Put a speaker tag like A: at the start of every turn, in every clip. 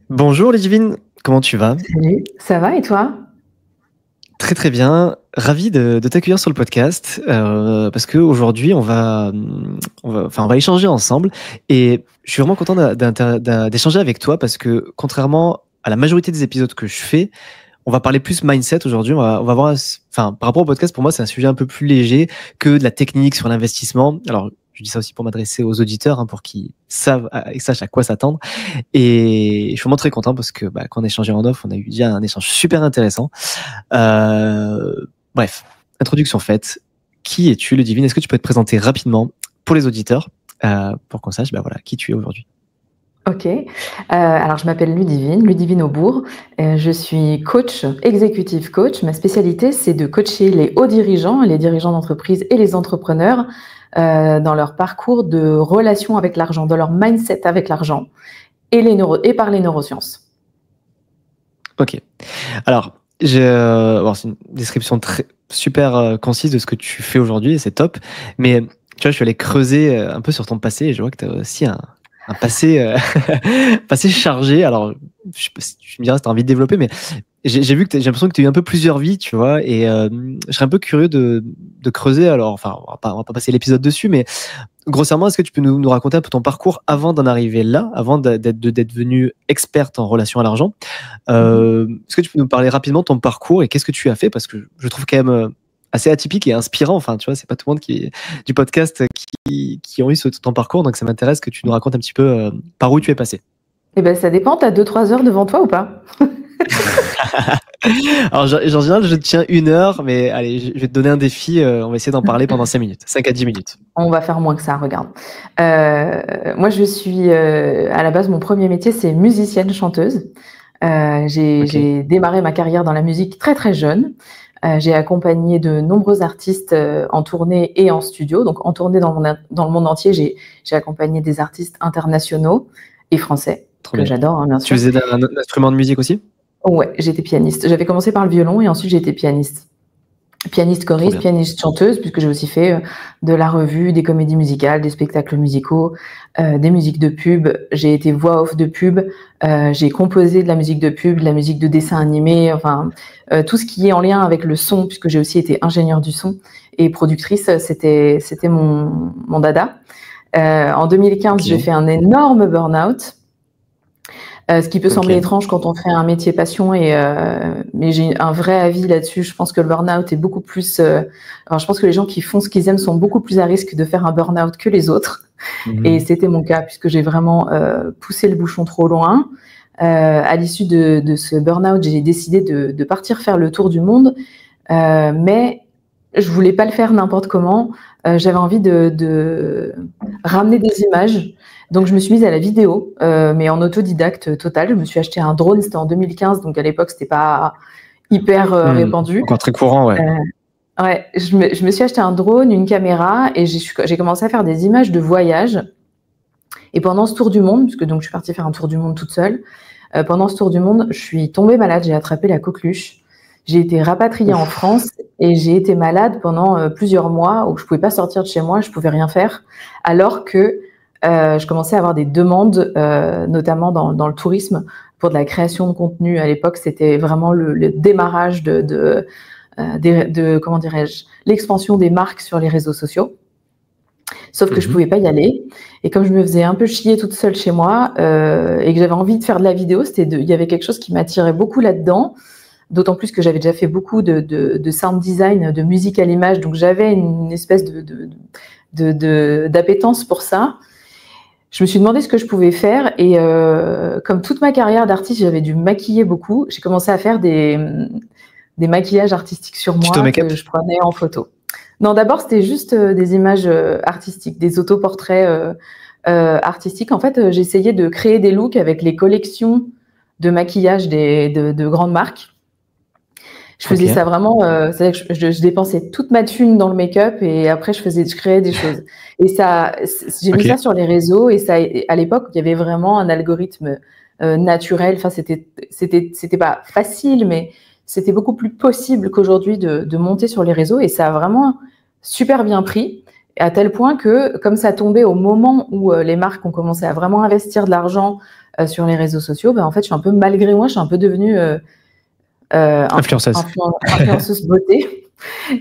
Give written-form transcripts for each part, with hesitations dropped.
A: Bonjour Ludivine, comment tu vas?
B: Salut, ça va et toi?
A: Très très bien, ravi de t'accueillir sur le podcast parce qu'aujourd'hui on va échanger ensemble et je suis vraiment content d'échanger avec toi parce que contrairement à la majorité des épisodes que je fais, on va parler plus mindset aujourd'hui. On va voir, enfin, par rapport au podcast, pour moi, c'est un sujet un peu plus léger que de la technique sur l'investissement. Alors, je dis ça aussi pour m'adresser aux auditeurs, pour qu'ils sachent à quoi s'attendre. Et je suis vraiment très content parce que quand on a échangé en off, on a eu déjà un échange super intéressant. Bref, introduction faite. Qui es-tu, Ludivine? Est-ce que tu peux te présenter rapidement pour les auditeurs pour qu'on sache qui tu es aujourd'hui?
B: Ok, alors je m'appelle Ludivine Aubourg. Je suis coach, executive coach. Ma spécialité, c'est de coacher les hauts dirigeants, les dirigeants d'entreprise et les entrepreneurs dans leur parcours de relation avec l'argent, dans leur mindset avec l'argent et par les neurosciences.
A: Ok. Alors, c'est une description super concise de ce que tu fais aujourd'hui et c'est top. Mais tu vois, je suis allé creuser un peu sur ton passé et je vois que tu as aussi un passé, passé chargé. Alors, je sais pas si tu me diras si tu as envie de développer, mais j'ai vu que j'ai l'impression que tu as eu un peu plusieurs vies, tu vois. Et je serais un peu curieux de creuser. Alors, enfin, on va pas passer l'épisode dessus, mais grossièrement, est-ce que tu peux nous raconter un peu ton parcours avant d'en arriver là, avant d'être devenue experte en relation à l'argent? Est-ce que tu peux nous parler rapidement de ton parcours et qu'est-ce que tu as fait? Parce que je trouve quand même assez atypique et inspirant. Enfin, tu vois, c'est pas tout le monde du podcast qui ont eu ton parcours, donc ça m'intéresse que tu nous racontes un petit peu par où tu es passé.
B: Eh ben, ça dépend, tu as 2-3 heures devant toi ou pas?
A: Alors, en général, je tiens 1 heure, mais allez, je vais te donner un défi. On va essayer d'en parler pendant 5 minutes, 5 à 10 minutes.
B: On va faire moins que ça, regarde. Moi, je suis à la base, mon premier métier, c'est musicienne chanteuse. J'ai démarré ma carrière dans la musique très très jeune. J'ai accompagné de nombreux artistes en tournée et en studio. Donc en tournée dans le monde entier, j'ai accompagné des artistes internationaux et français,
A: Trop
B: que
A: bien.
B: j'adore, hein, bien
A: Tu
B: sûr.
A: faisais un instrument de musique aussi?
B: Ouais, j'étais pianiste. J'avais commencé par le violon et ensuite j'ai été pianiste. Pianiste
A: Trop
B: choriste,
A: bien.
B: pianiste chanteuse, puisque j'ai aussi fait de la revue, des comédies musicales, des spectacles musicaux, des musiques de pub. J'ai été voix off de pub, j'ai composé de la musique de pub, de la musique de dessin animé, enfin tout ce qui est en lien avec le son, puisque j'ai aussi été ingénieure du son et productrice, c'était mon dada. En 2015, j'ai fait un énorme burn-out. Ce qui peut sembler étrange quand on fait un métier passion, mais j'ai un vrai avis là-dessus. Je pense que le burn-out est beaucoup plus. Alors, je pense que les gens qui font ce qu'ils aiment sont beaucoup plus à risque de faire un burn-out que les autres. Et c'était mon cas, puisque j'ai vraiment poussé le bouchon trop loin. À l'issue de ce burn-out, j'ai décidé de partir faire le tour du monde, mais je voulais pas le faire n'importe comment. J'avais envie de ramener des images. Donc, je me suis mise à la vidéo, mais en autodidacte total. Je me suis acheté un drone, c'était en 2015, donc à l'époque, c'était pas hyper répandu.
A: Encore très courant, ouais.
B: Ouais, je me suis acheté un drone, une caméra, et j'ai commencé à faire des images de voyage. Et pendant ce tour du monde, puisque donc je suis partie faire un tour du monde toute seule, pendant ce tour du monde, je suis tombée malade, j'ai attrapé la coqueluche. J'ai été rapatriée en France et j'ai été malade pendant plusieurs mois où je pouvais pas sortir de chez moi, je pouvais rien faire, alors que je commençais à avoir des demandes, notamment dans le tourisme, pour de la création de contenu. À l'époque, c'était vraiment le démarrage de comment dirais-je, l'expansion des marques sur les réseaux sociaux. Sauf que je pouvais pas y aller. Et comme je me faisais un peu chier toute seule chez moi et que j'avais envie de faire de la vidéo, il y avait quelque chose qui m'attirait beaucoup là-dedans. D'autant plus que j'avais déjà fait beaucoup de sound design, de musique à l'image, donc j'avais une espèce d'appétence pour ça. Je me suis demandé ce que je pouvais faire et comme toute ma carrière d'artiste, j'avais dû me maquiller beaucoup. J'ai commencé à faire des maquillages artistiques sur moi que je prenais en photo. Non, d'abord, c'était juste des images artistiques, des autoportraits artistiques. En fait, j'essayais de créer des looks avec les collections de maquillage de grandes marques. Je faisais ça vraiment, c'est-à-dire que je dépensais toute ma thune dans le make-up et après je créais des choses. Et ça, j'ai mis ça sur les réseaux et ça, à l'époque, il y avait vraiment un algorithme naturel. Enfin, c'était pas facile, mais c'était beaucoup plus possible qu'aujourd'hui de monter sur les réseaux et ça a vraiment super bien pris. à tel point que, comme ça tombait au moment où les marques ont commencé à vraiment investir de l'argent sur les réseaux sociaux, en fait, je suis un peu, malgré moi, je suis un peu devenue influenceuse beauté.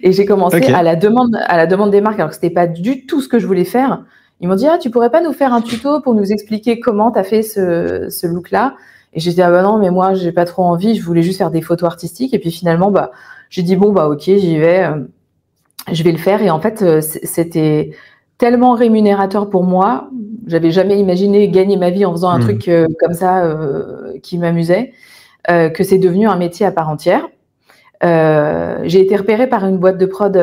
B: Et j'ai commencé à la demande des marques, alors que c'était pas du tout ce que je voulais faire. Ils m'ont dit, tu pourrais pas nous faire un tuto pour nous expliquer comment tu as fait ce look-là? Et j'ai dit, non, mais moi, j'ai pas trop envie, je voulais juste faire des photos artistiques. Et puis finalement, j'ai dit, bon, ok, j'y vais, je vais le faire. Et en fait, c'était tellement rémunérateur pour moi. J'avais jamais imaginé gagner ma vie en faisant un truc comme ça qui m'amusait, que c'est devenu un métier à part entière. J'ai été repérée par une boîte de prod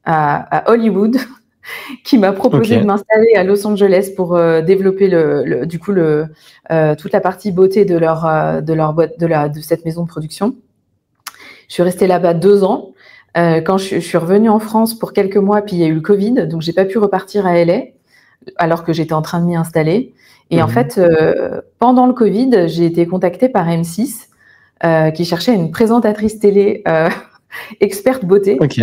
B: à Hollywood qui m'a proposé de m'installer à Los Angeles pour développer toute la partie beauté de leur boîte, de cette maison de production. Je suis restée là-bas 2 ans. Quand je suis revenue en France pour quelques mois, puis il y a eu le Covid, donc j'ai pas pu repartir à LA alors que j'étais en train de m'y installer. Et en fait, pendant le Covid, j'ai été contactée par M6 qui cherchait une présentatrice télé experte beauté et qui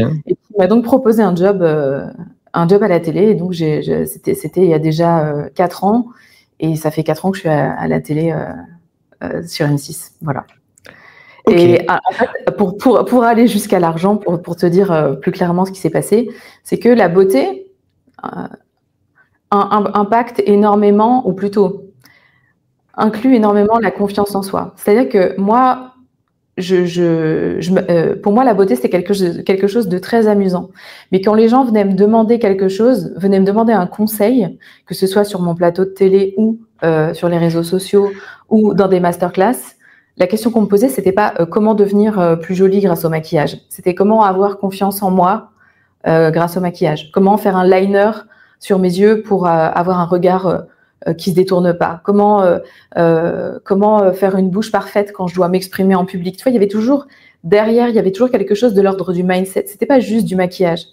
B: m'a donc proposé un job à la télé. Et donc c'était il y a déjà 4 ans, et ça fait 4 ans que je suis à la télé sur M6. Voilà. Et en fait, pour aller jusqu'à l'argent, pour te dire plus clairement ce qui s'est passé, c'est que la beauté impacte énormément, ou plutôt inclut énormément la confiance en soi. C'est-à-dire que moi, pour moi, la beauté, c'était quelque chose de très amusant. Mais quand les gens venaient me demander quelque chose, venaient me demander un conseil, que ce soit sur mon plateau de télé ou sur les réseaux sociaux ou dans des masterclass, la question qu'on me posait, c'était pas comment devenir plus jolie grâce au maquillage. C'était comment avoir confiance en moi grâce au maquillage. Comment faire un liner sur mes yeux pour avoir un regard qui se détourne pas. Comment faire une bouche parfaite quand je dois m'exprimer en public. Tu vois, il y avait toujours quelque chose de l'ordre du mindset. C'était pas juste du maquillage.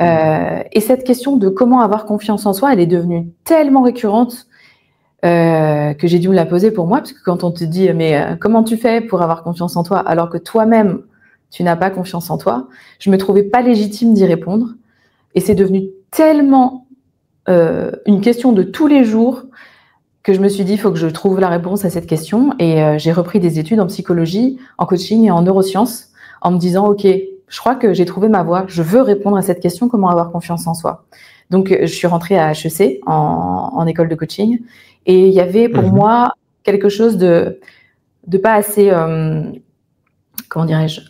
B: Et cette question de comment avoir confiance en soi, elle est devenue tellement récurrente que j'ai dû me la poser pour moi, parce que quand on te dit mais comment tu fais pour avoir confiance en toi alors que toi-même tu n'as pas confiance en toi, je me trouvais pas légitime d'y répondre, et c'est devenu tellement une question de tous les jours que je me suis dit il faut que je trouve la réponse à cette question, et j'ai repris des études en psychologie, en coaching et en neurosciences, en me disant ok, je crois que j'ai trouvé ma voie, je veux répondre à cette question, comment avoir confiance en soi. Donc je suis rentrée à HEC en école de coaching. Et il y avait pour moi quelque chose de pas assez, comment dirais-je,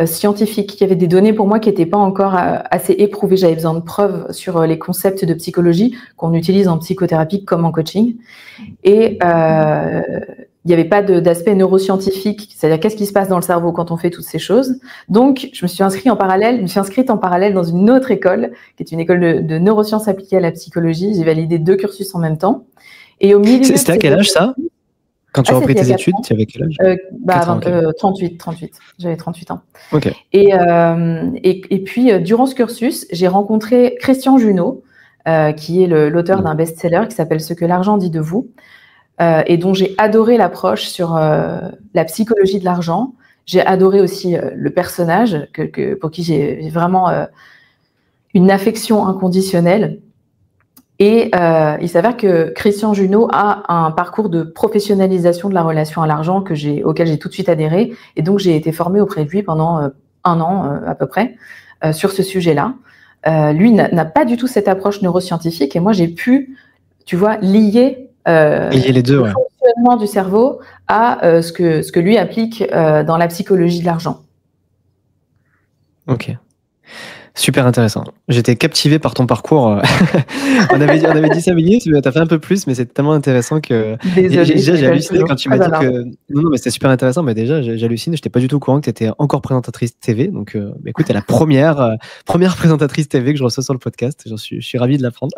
B: scientifique. Il y avait des données pour moi qui n'étaient pas encore assez éprouvées. J'avais besoin de preuves sur les concepts de psychologie qu'on utilise en psychothérapie comme en coaching. Et il n'y avait pas d'aspect neuroscientifique, c'est-à-dire qu'est-ce qui se passe dans le cerveau quand on fait toutes ces choses. Donc, je me suis inscrite en parallèle dans une autre école, qui est une école de neurosciences appliquées à la psychologie. J'ai validé 2 cursus en même temps. Et au milieu,
A: c'était à quel âge ça? Quand tu as repris tes études, tu avais quel âge?
B: 38. J'avais 38 ans.
A: Okay.
B: Et puis, durant ce cursus, j'ai rencontré Christian Junod, qui est l'auteur d'un best-seller qui s'appelle « Ce que l'argent dit de vous », et dont j'ai adoré l'approche sur la psychologie de l'argent. J'ai adoré aussi le personnage, pour qui j'ai vraiment une affection inconditionnelle. Et il s'avère que Christian Junod a un parcours de professionnalisation de la relation à l'argent auquel j'ai tout de suite adhéré. Et donc, j'ai été formée auprès de lui pendant 1 an à peu près sur ce sujet-là. Lui n'a pas du tout cette approche neuroscientifique. Et moi, j'ai pu, tu vois, lier
A: les deux,
B: le fonctionnement du cerveau à ce que lui applique dans la psychologie de l'argent.
A: Ok. Super intéressant. J'étais captivé par ton parcours. on avait dit 5 minutes, mais tu as fait un peu plus, mais c'est tellement intéressant que...
B: Désolée,
A: déjà, j'ai halluciné quand tu m'as dit que... Non, mais c'était super intéressant, mais déjà, j'hallucine. Je n'étais pas du tout au courant que tu étais encore présentatrice TV. Donc, écoute, tu es la première présentatrice TV que je reçois sur le podcast. Je suis ravi de l'apprendre.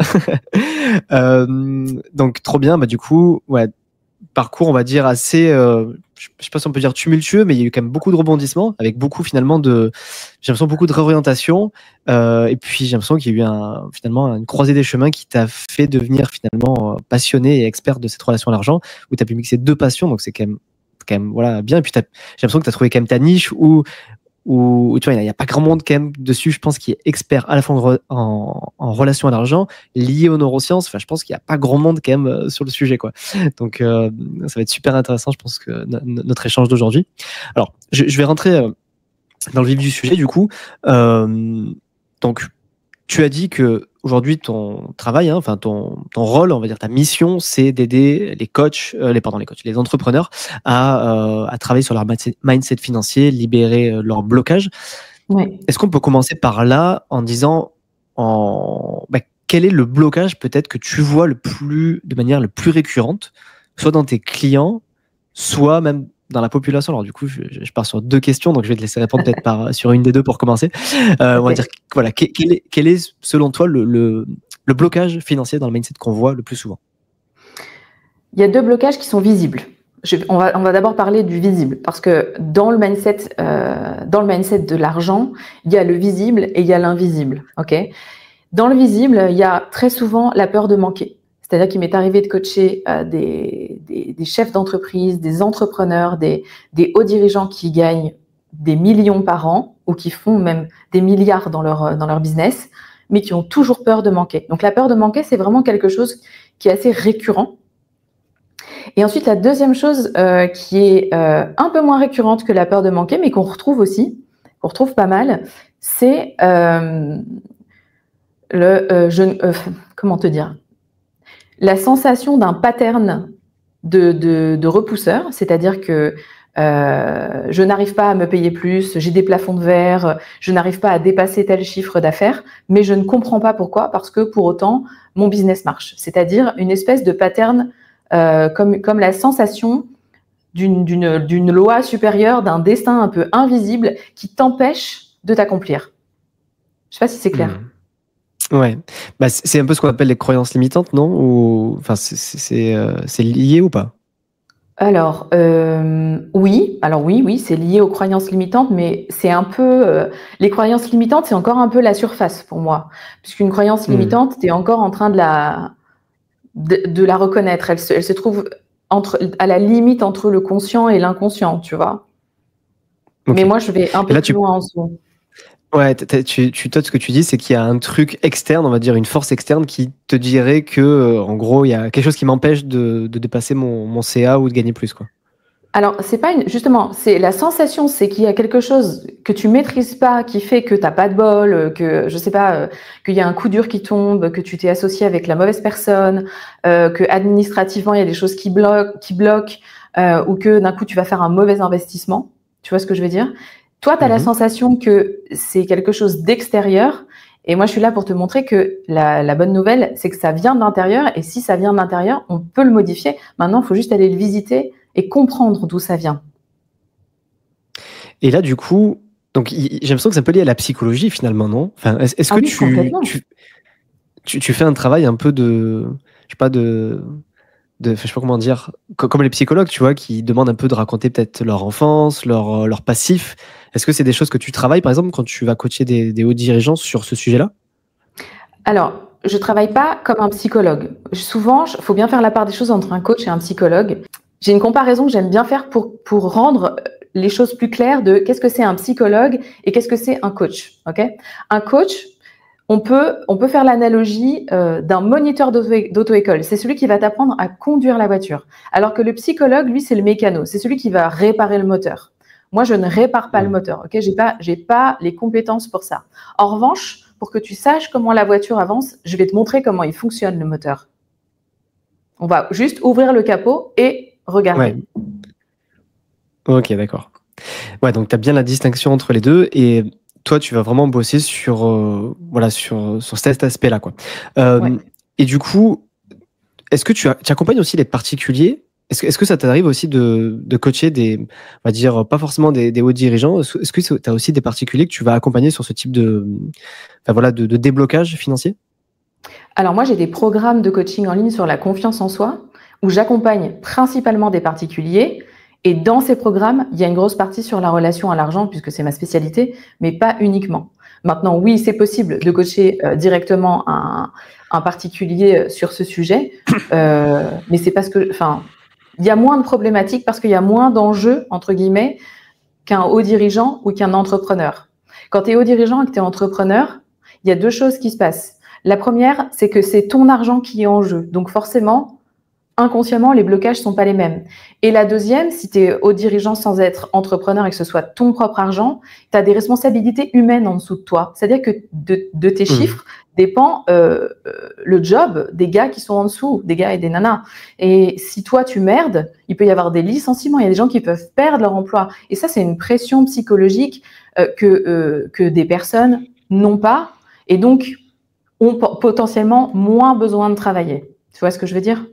A: Donc, trop bien. Du coup, ouais, parcours, on va dire, assez... je sais pas si on peut dire tumultueux, mais il y a eu quand même beaucoup de rebondissements, avec beaucoup finalement j'ai l'impression beaucoup de réorientation, et puis j'ai l'impression qu'il y a eu finalement une croisée des chemins qui t'a fait devenir finalement passionné et expert de cette relation à l'argent, où tu as pu mixer 2 passions, donc c'est quand même voilà, bien. Et puis j'ai l'impression que tu as trouvé quand même ta niche où où tu vois, il n'y a pas grand monde quand même dessus, je pense, qui est expert à la fois en relation à l'argent, lié aux neurosciences. Enfin, je pense qu'il n'y a pas grand monde quand même sur le sujet, quoi. Donc, ça va être super intéressant, je pense, que notre échange d'aujourd'hui. Alors, je vais rentrer dans le vif du sujet, du coup. Donc, tu as dit que aujourd'hui ton travail, hein, enfin ton rôle, on va dire ta mission, c'est d'aider les coachs, les entrepreneurs à travailler sur leur mindset financier, libérer leur blocage.
B: Oui.
A: Est-ce qu'on peut commencer par là en disant quel est le blocage peut-être que tu vois de manière le plus récurrente, soit dans tes clients, soit même dans la population? Alors du coup, je pars sur 2 questions, donc je vais te laisser répondre peut-être sur une des 2 pour commencer. On va dire, voilà, quel est selon toi le blocage financier dans le mindset qu'on voit le plus souvent?
B: Il y a 2 blocages qui sont visibles. On va d'abord parler du visible, parce que dans le mindset de l'argent, il y a le visible et il y a l'invisible. Okay, dans le visible, il y a très souvent la peur de manquer. C'est-à-dire qu'il m'est arrivé de coacher des chefs d'entreprise, des entrepreneurs, des hauts dirigeants qui gagnent des millions par an ou qui font même des milliards dans leur business, mais qui ont toujours peur de manquer. Donc la peur de manquer, c'est vraiment quelque chose qui est assez récurrent. Et ensuite, la deuxième chose qui est un peu moins récurrente que la peur de manquer, mais qu'on retrouve aussi, qu'on retrouve pas mal, c'est comment te dire, la sensation d'un pattern de repousseur, c'est-à-dire que je n'arrive pas à me payer plus, j'ai des plafonds de verre, je n'arrive pas à dépasser tel chiffre d'affaires, mais je ne comprends pas pourquoi, parce que pour autant, mon business marche. C'est-à-dire une espèce de pattern comme la sensation d'une loi supérieure, d'un destin un peu invisible qui t'empêche de t'accomplir. Je ne sais pas si c'est clair.
A: Ouais, c'est un peu ce qu'on appelle les croyances limitantes, non? Ou enfin, c'est lié ou pas?
B: Alors oui, c'est lié aux croyances limitantes, mais c'est un peu les croyances limitantes, c'est encore un peu la surface pour moi, puisqu'une croyance limitante, tu es encore en train de la reconnaître. Elle se trouve à la limite entre le conscient et l'inconscient, tu vois. Okay. Mais moi, je vais un peu plus loin en dessous.
A: Ouais, toi, ce que tu dis, c'est qu'il y a un truc externe, on va dire une force externe qui te dirait que, en gros, il y a quelque chose qui m'empêche de dépasser mon CA ou de gagner plus, quoi.
B: Alors, c'est pas justement, c'est la sensation, c'est qu'il y a quelque chose que tu maîtrises pas, qui fait que t'as pas de bol, que je sais pas, qu'il y a un coup dur qui tombe, que tu t'es associé avec la mauvaise personne, que administrativement il y a des choses qui bloquent, ou que d'un coup tu vas faire un mauvais investissement. Tu vois ce que je veux dire? Toi, tu as la sensation que c'est quelque chose d'extérieur, et moi je suis là pour te montrer que la bonne nouvelle, c'est que ça vient de l'intérieur, et si ça vient de l'intérieur, on peut le modifier. Maintenant, il faut juste aller le visiter et comprendre d'où ça vient.
A: Et là, du coup, donc j'ai l'impression que c'est un peu lié à la psychologie finalement, non? Enfin, est-ce que tu fais un travail un peu de, je sais pas, je sais pas comment dire, comme les psychologues, tu vois, qui demandent un peu de raconter peut-être leur enfance, leur passif. Est-ce que c'est des choses que tu travailles, par exemple, quand tu vas coacher des hauts dirigeants sur ce sujet-là?
B: Alors, je travaille pas comme un psychologue. Souvent, il faut bien faire la part des choses entre un coach et un psychologue. J'ai une comparaison que j'aime bien faire pour rendre les choses plus claires de qu'est-ce que c'est un psychologue et qu'est-ce que c'est un coach. Okay ? Un coach, on peut faire l'analogie d'un moniteur d'auto-école. C'est celui qui va t'apprendre à conduire la voiture. Alors que le psychologue, lui, c'est le mécano. C'est celui qui va réparer le moteur. Moi, je ne répare pas le moteur. Okay ? J'ai pas les compétences pour ça. En revanche, pour que tu saches comment la voiture avance, je vais te montrer comment il fonctionne, le moteur. On va juste ouvrir le capot et regarder.
A: Ouais. Ok, d'accord. Ouais, donc tu as bien la distinction entre les deux et toi, tu vas vraiment bosser sur cet aspect-là, quoi. Et du coup, est-ce que tu accompagnes aussi les particuliers? Est-ce que ça t'arrive aussi de coacher on va dire, pas forcément des hauts dirigeants? Est-ce que tu as aussi des particuliers que tu vas accompagner sur ce type de déblocage financier?
B: Alors moi, j'ai des programmes de coaching en ligne sur la confiance en soi où j'accompagne principalement des particuliers. Et dans ces programmes, il y a une grosse partie sur la relation à l'argent, puisque c'est ma spécialité, mais pas uniquement. Maintenant, oui, c'est possible de coacher directement un particulier sur ce sujet, mais c'est parce que, il y a moins de problématiques parce qu'il y a moins d'enjeux, entre guillemets, qu'un haut dirigeant ou qu'un entrepreneur. Quand tu es haut dirigeant et que tu es entrepreneur, il y a deux choses qui se passent. La première, c'est que c'est ton argent qui est en jeu. Donc forcément, inconsciemment, les blocages sont pas les mêmes. Et la deuxième, si tu es haut dirigeant sans être entrepreneur et que ce soit ton propre argent, tu as des responsabilités humaines en dessous de toi. C'est-à-dire que de tes chiffres dépend le job des gars qui sont en dessous, des gars et des nanas. Et si toi, tu merdes, il peut y avoir des licenciements. Il y a des gens qui peuvent perdre leur emploi. Et ça, c'est une pression psychologique que des personnes n'ont pas et donc ont potentiellement moins besoin de travailler. Tu vois ce que je veux dire ?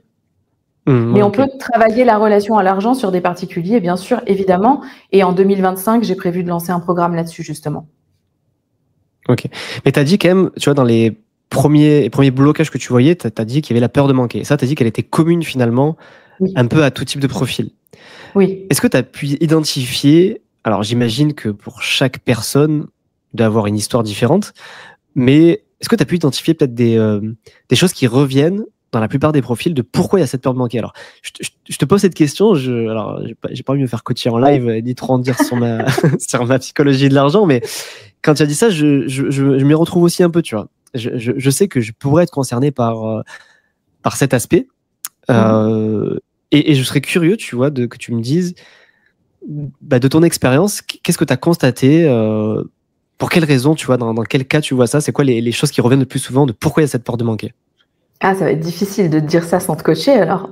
B: Mais on peut travailler la relation à l'argent sur des particuliers, bien sûr, évidemment. Et en 2025, j'ai prévu de lancer un programme là-dessus, justement.
A: Ok. Mais tu as dit quand même, tu vois, dans les premiers blocages que tu voyais, tu as dit qu'il y avait la peur de manquer. Et ça, tu as dit qu'elle était commune finalement, un peu à tout type de profil.
B: Oui.
A: Est-ce que tu as pu identifier, alors j'imagine que pour chaque personne, d'avoir une histoire différente, mais est-ce que tu as pu identifier peut-être des choses qui reviennent dans la plupart des profils de pourquoi il y a cette peur de manquer? Alors, je te pose cette question, alors j'ai pas envie de me faire coacher en live ni trop en dire sur ma, sur ma psychologie de l'argent, mais quand tu as dit ça, je m'y retrouve aussi un peu, tu vois. Je sais que je pourrais être concerné par cet aspect, et je serais curieux, tu vois, que tu me dises, de ton expérience, qu'est-ce que tu as constaté, pour quelles raisons, tu vois, dans quel cas tu vois ça, c'est quoi les choses qui reviennent le plus souvent de pourquoi il y a cette peur de manquer?
B: Ah, ça va être difficile de te dire ça sans te coacher, alors.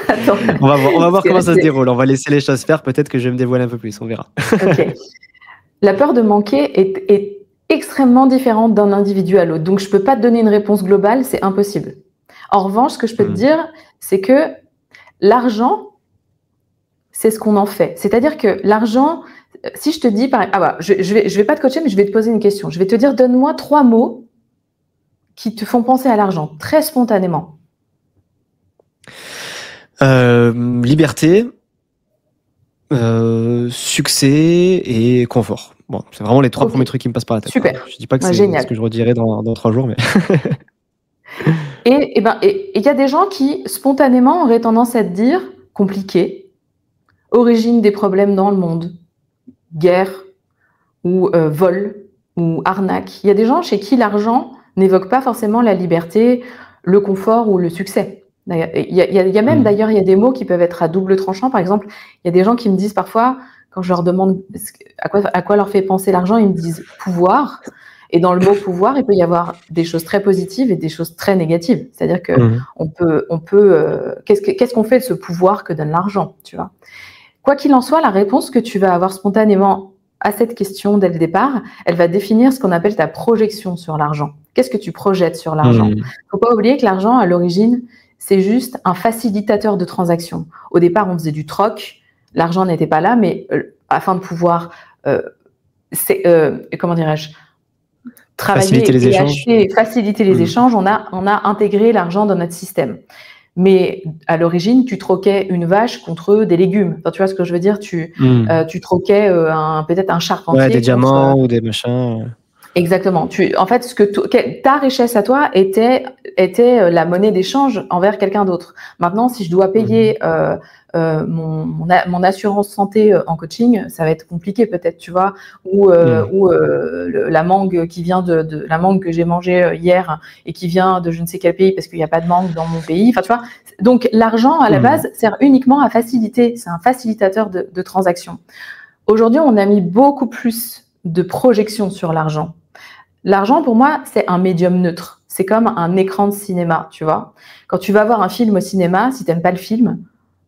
B: Attends,
A: on va voir comment ça se déroule. On va laisser les choses faire. Peut-être que je vais me dévoiler un peu plus. On verra.
B: Ok. La peur de manquer est extrêmement différente d'un individu à l'autre. Donc, je ne peux pas te donner une réponse globale. C'est impossible. En revanche, ce que je peux te dire, c'est que l'argent, c'est ce qu'on en fait. C'est-à-dire que l'argent, si je te dis... je vais pas te coacher, mais je vais te poser une question. Je vais te dire, donne-moi 3 mots qui te font penser à l'argent, très spontanément.
A: Liberté, succès et confort. Bon, c'est vraiment les 3 premiers trucs qui me passent par la tête.
B: Super.
A: Je dis pas que c'est ce que je redirai dans 3 jours, mais...
B: Et il y a des gens qui, spontanément, auraient tendance à te dire compliqué, origine des problèmes dans le monde, guerre ou vol ou arnaque. Il y a des gens chez qui l'argent n'évoque pas forcément la liberté, le confort ou le succès. Il y a même d'ailleurs, il y a des mots qui peuvent être à double tranchant. Par exemple, il y a des gens qui me disent parfois, quand je leur demande à quoi leur fait penser l'argent, ils me disent pouvoir. Et dans le mot pouvoir, il peut y avoir des choses très positives et des choses très négatives. C'est-à-dire que qu'est-ce qu'on fait de ce pouvoir que donne l'argent, tu vois? Quoi qu'il en soit, la réponse que tu vas avoir spontanément à cette question dès le départ, elle va définir ce qu'on appelle ta projection sur l'argent. Qu'est-ce que tu projettes sur l'argent? Il ne faut pas oublier que l'argent, à l'origine, c'est juste un facilitateur de transaction. Au départ, on faisait du troc, l'argent n'était pas là, mais afin de pouvoir, comment dirais-je, travailler et acheter, faciliter les échanges, on a intégré l'argent dans notre système. Mais à l'origine, tu troquais une vache contre des légumes. Enfin, tu vois ce que je veux dire? Tu troquais peut-être un charpentier.
A: Ouais, des diamants ou des machins.
B: Exactement. En fait, ta richesse à toi était la monnaie d'échange envers quelqu'un d'autre. Maintenant, si je dois payer mon assurance santé en coaching, ça va être compliqué peut-être, tu vois, ou la mangue qui vient de la mangue que j'ai mangée hier et qui vient de je ne sais quel pays parce qu'il n'y a pas de mangue dans mon pays. Enfin, tu vois. Donc, l'argent à la base sert uniquement à faciliter. C'est un facilitateur de transactions. Aujourd'hui, on a mis beaucoup plus de projection sur l'argent. L'argent, pour moi, c'est un médium neutre. C'est comme un écran de cinéma, tu vois. Quand tu vas voir un film au cinéma, si tu n'aimes pas le film,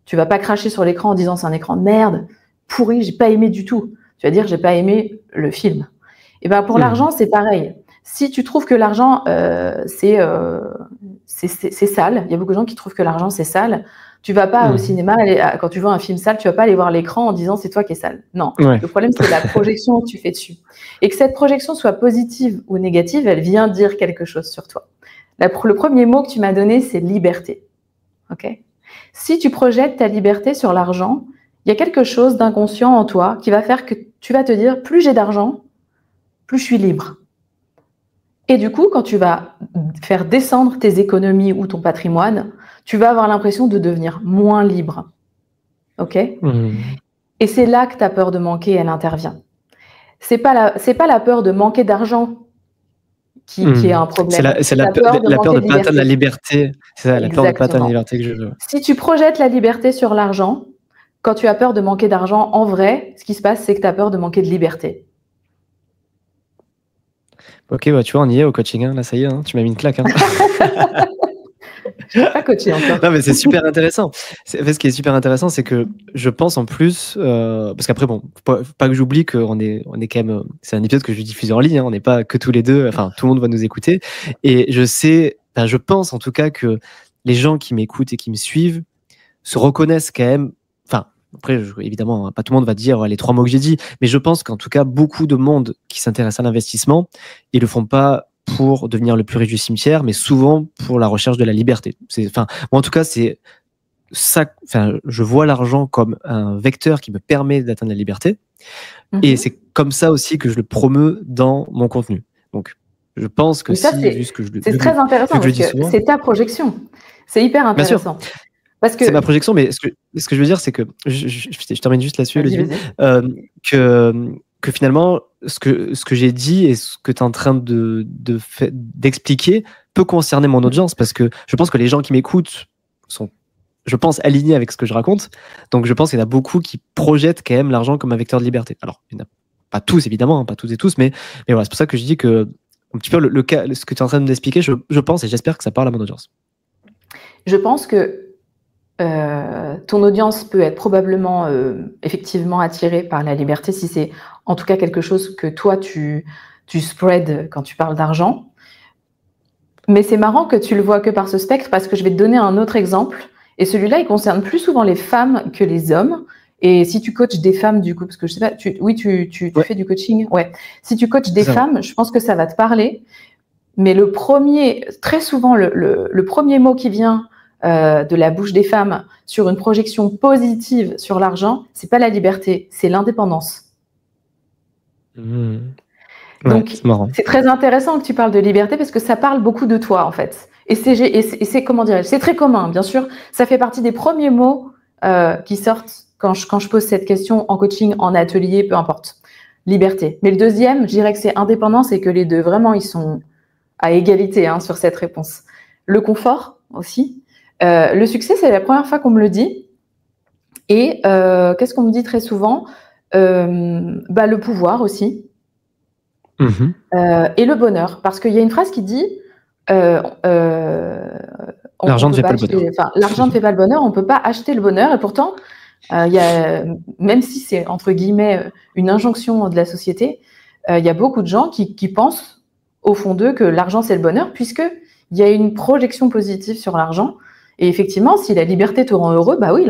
B: tu vas pas cracher sur l'écran en disant c'est un écran de merde, pourri, j'ai pas aimé du tout. Tu vas dire j'ai pas aimé le film. Et ben pour l'argent, c'est pareil. Si tu trouves que l'argent c'est sale, il y a beaucoup de gens qui trouvent que l'argent c'est sale. Tu vas pas au cinéma, quand tu vois un film sale, tu vas pas aller voir l'écran en disant c'est toi qui es sale. Non, le problème c'est la projection que tu fais dessus. Et que cette projection soit positive ou négative, elle vient dire quelque chose sur toi. Le premier mot que tu m'as donné, c'est liberté. Ok ? Si tu projettes ta liberté sur l'argent, il y a quelque chose d'inconscient en toi qui va faire que tu vas te dire plus j'ai d'argent, plus je suis libre. Et du coup, quand tu vas faire descendre tes économies ou ton patrimoine, tu vas avoir l'impression de devenir moins libre. Ok ? Et c'est là que ta peur de manquer, elle intervient. C'est pas la peur de manquer d'argent qui est un problème.
A: C'est la peur de ne pas atteindre la liberté. C'est ça, la peur de ne pas atteindre la liberté que je veux.
B: Si tu projettes la liberté sur l'argent, quand tu as peur de manquer d'argent, en vrai, ce qui se passe, c'est que tu as peur de manquer de liberté.
A: Ok, bah, tu vois, on y est au coaching. Hein. Là, ça y est, hein, tu m'as mis une claque. Hein.
B: Je ne suis pas coachée encore.
A: Non, mais c'est super intéressant. En fait, ce qui est super intéressant, c'est que je pense en plus, parce qu'après, bon, faut pas que j'oublie qu'on est quand même. C'est un épisode que je diffuse en ligne. Hein, on n'est pas que tous les deux. Enfin, tout le monde va nous écouter. Et je pense en tout cas que les gens qui m'écoutent et qui me suivent se reconnaissent quand même. Enfin, après, évidemment, pas tout le monde va dire les 3 mots que j'ai dit, mais je pense qu'en tout cas, beaucoup de monde qui s'intéresse à l'investissement, ils le font pas pour devenir le plus riche du cimetière, mais souvent pour la recherche de la liberté. Moi, en tout cas, c'est ça. Enfin, je vois l'argent comme un vecteur qui me permet d'atteindre la liberté, et c'est comme ça aussi que je le promeus dans mon contenu. Donc, je pense que
B: c'est très intéressant parce que c'est ta projection. C'est hyper intéressant.
A: Bien sûr. Parce que c'est ma projection, mais ce que je veux dire, c'est que je termine juste là-dessus, que finalement, ce que j'ai dit et ce que tu es en train d'expliquer peut concerner mon audience, parce que je pense que les gens qui m'écoutent sont, je pense, alignés avec ce que je raconte. Donc, je pense qu'il y en a beaucoup qui projettent quand même l'argent comme un vecteur de liberté. Alors, il n'y en a pas tous, évidemment, hein, pas toutes et tous, mais voilà, c'est pour ça que je dis que un petit peu ce que tu es en train d'expliquer, je pense et j'espère que ça parle à mon audience.
B: Je pense que ton audience peut être probablement effectivement attirée par la liberté si c'est en tout cas quelque chose que toi tu spread quand tu parles d'argent. Mais c'est marrant que tu le vois que par ce spectre, parce que je vais te donner un autre exemple, et celui-là il concerne plus souvent les femmes que les hommes. Et si tu coaches des femmes, du coup, parce que je sais pas, tu fais du coaching, ouais. Si tu coaches des femmes, je pense que ça va te parler. Mais très souvent, le premier mot qui vient de la bouche des femmes sur une projection positive sur l'argent, c'est pas la liberté, c'est l'indépendance. Donc, c'est très intéressant que tu parles de liberté parce que ça parle beaucoup de toi, en fait. Et c'est comment dirais-je, c'est très commun, bien sûr. Ça fait partie des premiers mots qui sortent quand je pose cette question en coaching, en atelier, peu importe. Liberté. Mais le deuxième, je dirais que c'est indépendance et que les deux, vraiment, ils sont à égalité sur cette réponse. Le confort aussi. Le succès, c'est la première fois qu'on me le dit. Et qu'est-ce qu'on me dit très souvent ? Le pouvoir aussi. Et le bonheur. Parce qu'il y a une phrase qui dit
A: l'argent ne fait pas le bonheur.
B: L'argent ne fait pas le bonheur, on ne peut pas acheter le bonheur. Et pourtant, même si c'est entre guillemets une injonction de la société, il y a beaucoup de gens qui pensent au fond d'eux que l'argent c'est le bonheur, puisqu'il y a une projection positive sur l'argent. Et effectivement, si la liberté te rend heureux, bah oui,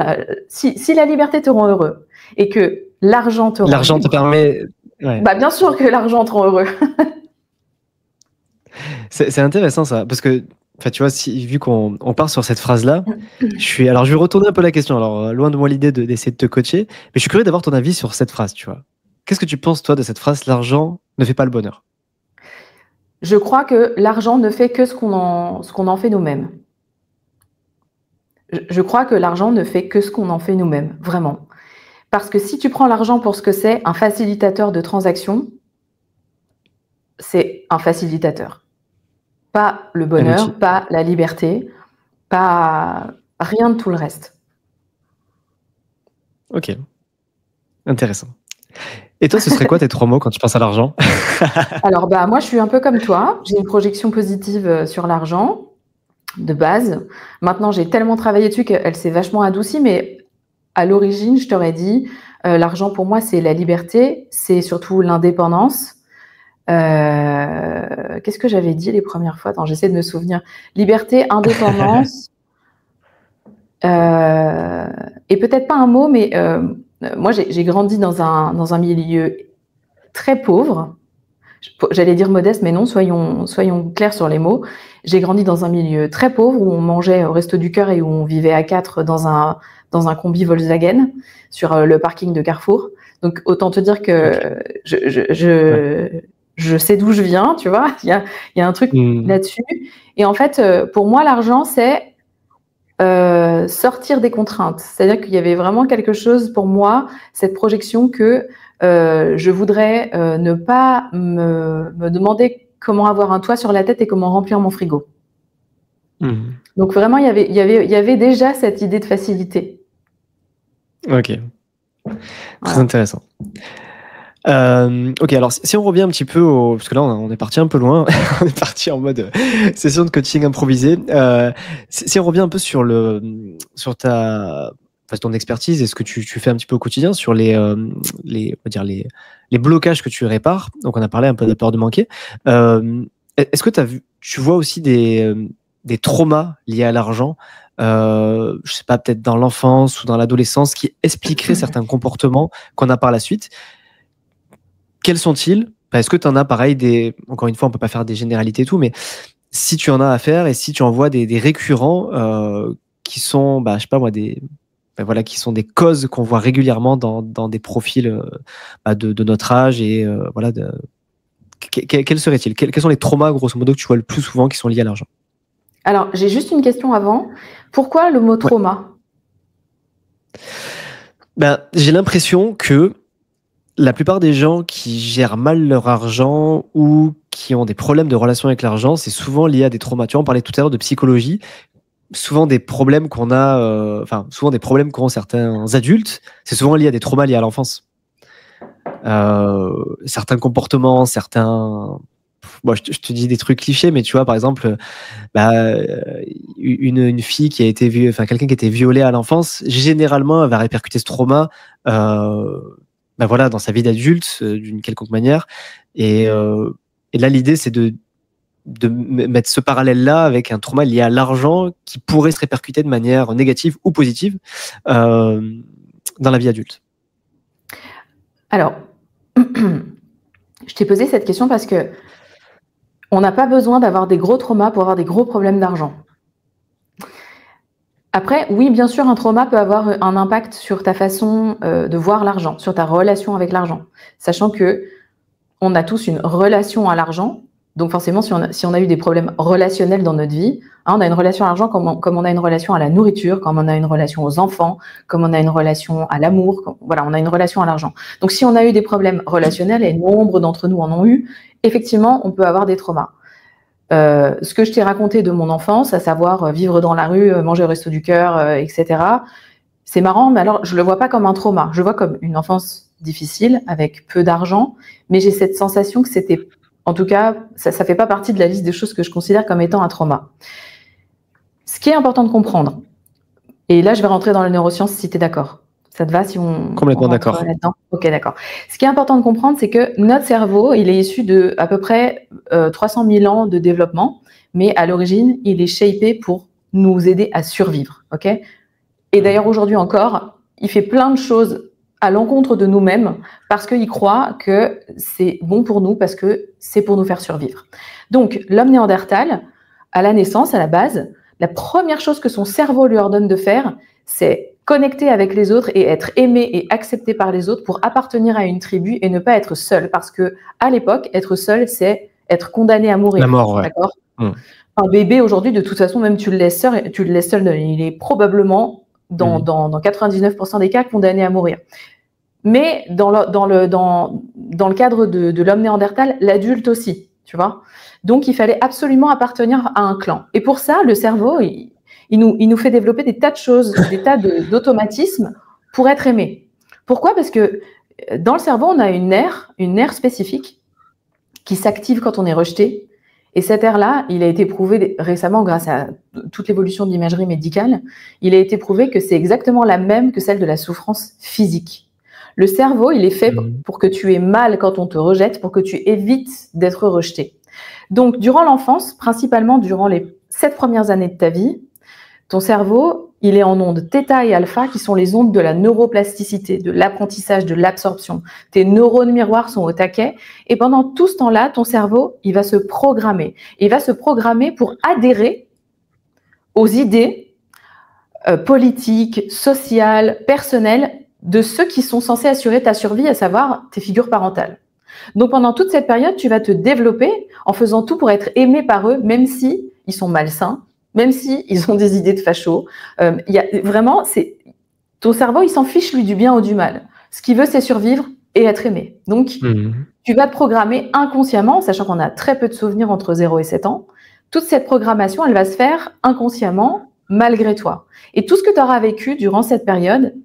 B: si la liberté te rend heureux et que l'argent te rend
A: l'argent te permet.
B: Ouais. Bah bien sûr que l'argent te rend heureux.
A: C'est intéressant ça, parce que tu vois, vu qu'on part sur cette phrase-là, alors je vais retourner un peu la question. Alors loin de moi l'idée d'essayer de te coacher, mais je suis curieux d'avoir ton avis sur cette phrase. Tu vois, qu'est-ce que tu penses toi de cette phrase ? L'argent ne fait pas le bonheur.
B: Je crois que l'argent ne fait que ce qu'on en fait nous-mêmes. Je crois que l'argent ne fait que ce qu'on en fait nous-mêmes, vraiment. Parce que si tu prends l'argent pour ce que c'est, un facilitateur de transaction, c'est un facilitateur. Pas le bonheur, pas la liberté, pas rien de tout le reste.
A: Ok. Intéressant. Et toi, ce serait quoi tes 3 mots quand tu penses à l'argent ?
B: Alors, moi, je suis un peu comme toi. J'ai une projection positive sur l'argent, de base. Maintenant, j'ai tellement travaillé dessus qu'elle s'est vachement adoucie, mais à l'origine, je t'aurais dit, l'argent pour moi, c'est la liberté, c'est surtout l'indépendance. Qu'est-ce que j'avais dit les premières fois ? Attends, j'essaie de me souvenir. Liberté, indépendance, et peut-être pas un mot, mais moi, j'ai grandi dans un milieu très pauvre. J'allais dire modeste, mais non, soyons clairs sur les mots. J'ai grandi dans un milieu très pauvre où on mangeait au Resto du Cœur et où on vivait à 4 dans un combi Volkswagen sur le parking de Carrefour. Donc, autant te dire que je sais d'où je viens, tu vois. Il y a un truc là-dessus. Et en fait, pour moi, l'argent, c'est sortir des contraintes. C'est-à-dire qu'il y avait vraiment quelque chose pour moi, cette projection que je voudrais ne pas me demander comment avoir un toit sur la tête et comment remplir mon frigo. Donc vraiment, il y avait déjà cette idée de facilité.
A: Ok, très intéressant. Ok, alors si on revient un petit peu parce que là on est parti un peu loin, on est parti en mode session de coaching improvisée. Si on revient un peu sur ton expertise et ce que tu fais un petit peu au quotidien sur les blocages que tu répares. Donc on a parlé un peu de la peur de manquer. Est-ce que tu vois aussi des traumas liés à l'argent? Je sais pas, peut-être dans l'enfance ou dans l'adolescence qui expliqueraient certains comportements qu'on a par la suite. Quels sont-ils? Est-ce que tu en as pareil encore une fois, on peut pas faire des généralités et tout, mais si tu en as à faire et si tu en vois des récurrents qui sont, je sais pas moi, qui sont des causes qu'on voit régulièrement dans des profils de notre âge et voilà. Quels seraient-ils? Quels sont les traumas grosso modo que tu vois le plus souvent qui sont liés à l'argent?
B: Alors, j'ai juste une question avant. Pourquoi le mot trauma?
A: J'ai l'impression que la plupart des gens qui gèrent mal leur argent ou qui ont des problèmes de relation avec l'argent, c'est souvent lié à des traumas. Tu vois, on parlait tout à l'heure de psychologie. Souvent des problèmes qu'on a, souvent des problèmes qu'ont certains adultes, c'est souvent lié à des traumas liés à l'enfance. Certains comportements, je te dis des trucs clichés, mais tu vois, par exemple, une fille qui a été quelqu'un qui a été violé à l'enfance, généralement, elle va répercuter ce trauma dans sa vie d'adulte d'une quelconque manière. Et là, l'idée, c'est de mettre ce parallèle-là avec un trauma lié à l'argent qui pourrait se répercuter de manière négative ou positive dans la vie adulte.
B: Alors, je t'ai posé cette question parce que on n'a pas besoin d'avoir des gros traumas pour avoir des gros problèmes d'argent. Après, oui, bien sûr, un trauma peut avoir un impact sur ta façon de voir l'argent, sur ta relation avec l'argent. Sachant que on a tous une relation à l'argent. Donc forcément, si on a eu des problèmes relationnels dans notre vie, on a une relation à l'argent comme on a une relation à la nourriture, comme on a une relation aux enfants, comme on a une relation à l'amour. Voilà, on a une relation à l'argent. Donc si on a eu des problèmes relationnels, et nombre d'entre nous en ont eu, effectivement, on peut avoir des traumas. Ce que je t'ai raconté de mon enfance, à savoir vivre dans la rue, manger au resto du cœur, etc., c'est marrant, mais alors je le vois pas comme un trauma. Je le vois comme une enfance difficile, avec peu d'argent, mais j'ai cette sensation que c'était, en tout cas, ça fait pas partie de la liste des choses que je considère comme étant un trauma. Ce qui est important de comprendre, et là je vais rentrer dans la neuroscience si tu es d'accord. Ça te va si on
A: Complètement d'accord
B: là-dedans? Ok, d'accord. Ce qui est important de comprendre, c'est que notre cerveau, il est issu de à peu près 300 000 ans de développement, mais à l'origine, il est shapé pour nous aider à survivre. Ok. Et d'ailleurs, aujourd'hui encore, il fait plein de choses à l'encontre de nous-mêmes parce qu'il croit que c'est bon pour nous, parce que c'est pour nous faire survivre. Donc, l'homme néandertal, à la naissance, à la base, la première chose que son cerveau lui ordonne de faire, c'est connecter avec les autres et être aimé et accepté par les autres pour appartenir à une tribu et ne pas être seul. Parce que à l'époque, être seul, c'est être condamné à mourir.
A: La mort, ouais.
B: D'accord. Un bébé aujourd'hui, de toute façon, même tu le laisses seul, il est probablement dans 99% des cas condamné à mourir. Mais dans le cadre de l'homme néandertal, l'adulte aussi, tu vois. Donc il fallait absolument appartenir à un clan. Et pour ça, le cerveau, il nous fait développer des tas de choses, des tas d'automatismes pour être aimé. Pourquoi? Parce que dans le cerveau, on a une aire spécifique qui s'active quand on est rejeté. Et cette aire-là, il a été prouvé récemment, grâce à toute l'évolution de l'imagerie médicale, il a été prouvé que c'est exactement la même que celle de la souffrance physique. Le cerveau, il est fait pour que tu aies mal quand on te rejette, pour que tu évites d'être rejeté. Donc, durant l'enfance, principalement durant les 7 premières années de ta vie, ton cerveau, il est en ondes θ et α, qui sont les ondes de la neuroplasticité, de l'apprentissage, de l'absorption. Tes neurones miroirs sont au taquet. Et pendant tout ce temps-là, ton cerveau, il va se programmer. Il va se programmer pour adhérer aux idées politiques, sociales, personnelles de ceux qui sont censés assurer ta survie, à savoir tes figures parentales. Donc pendant toute cette période, tu vas te développer en faisant tout pour être aimé par eux, même si ils sont malsains, même si ils ont des idées de facho. Vraiment, ton cerveau, il s'en fiche, lui, du bien ou du mal. Ce qu'il veut, c'est survivre et être aimé. Donc, tu vas te programmer inconsciemment, sachant qu'on a très peu de souvenirs entre 0 et 7 ans. Toute cette programmation, elle va se faire inconsciemment, malgré toi. Et tout ce que tu auras vécu durant cette période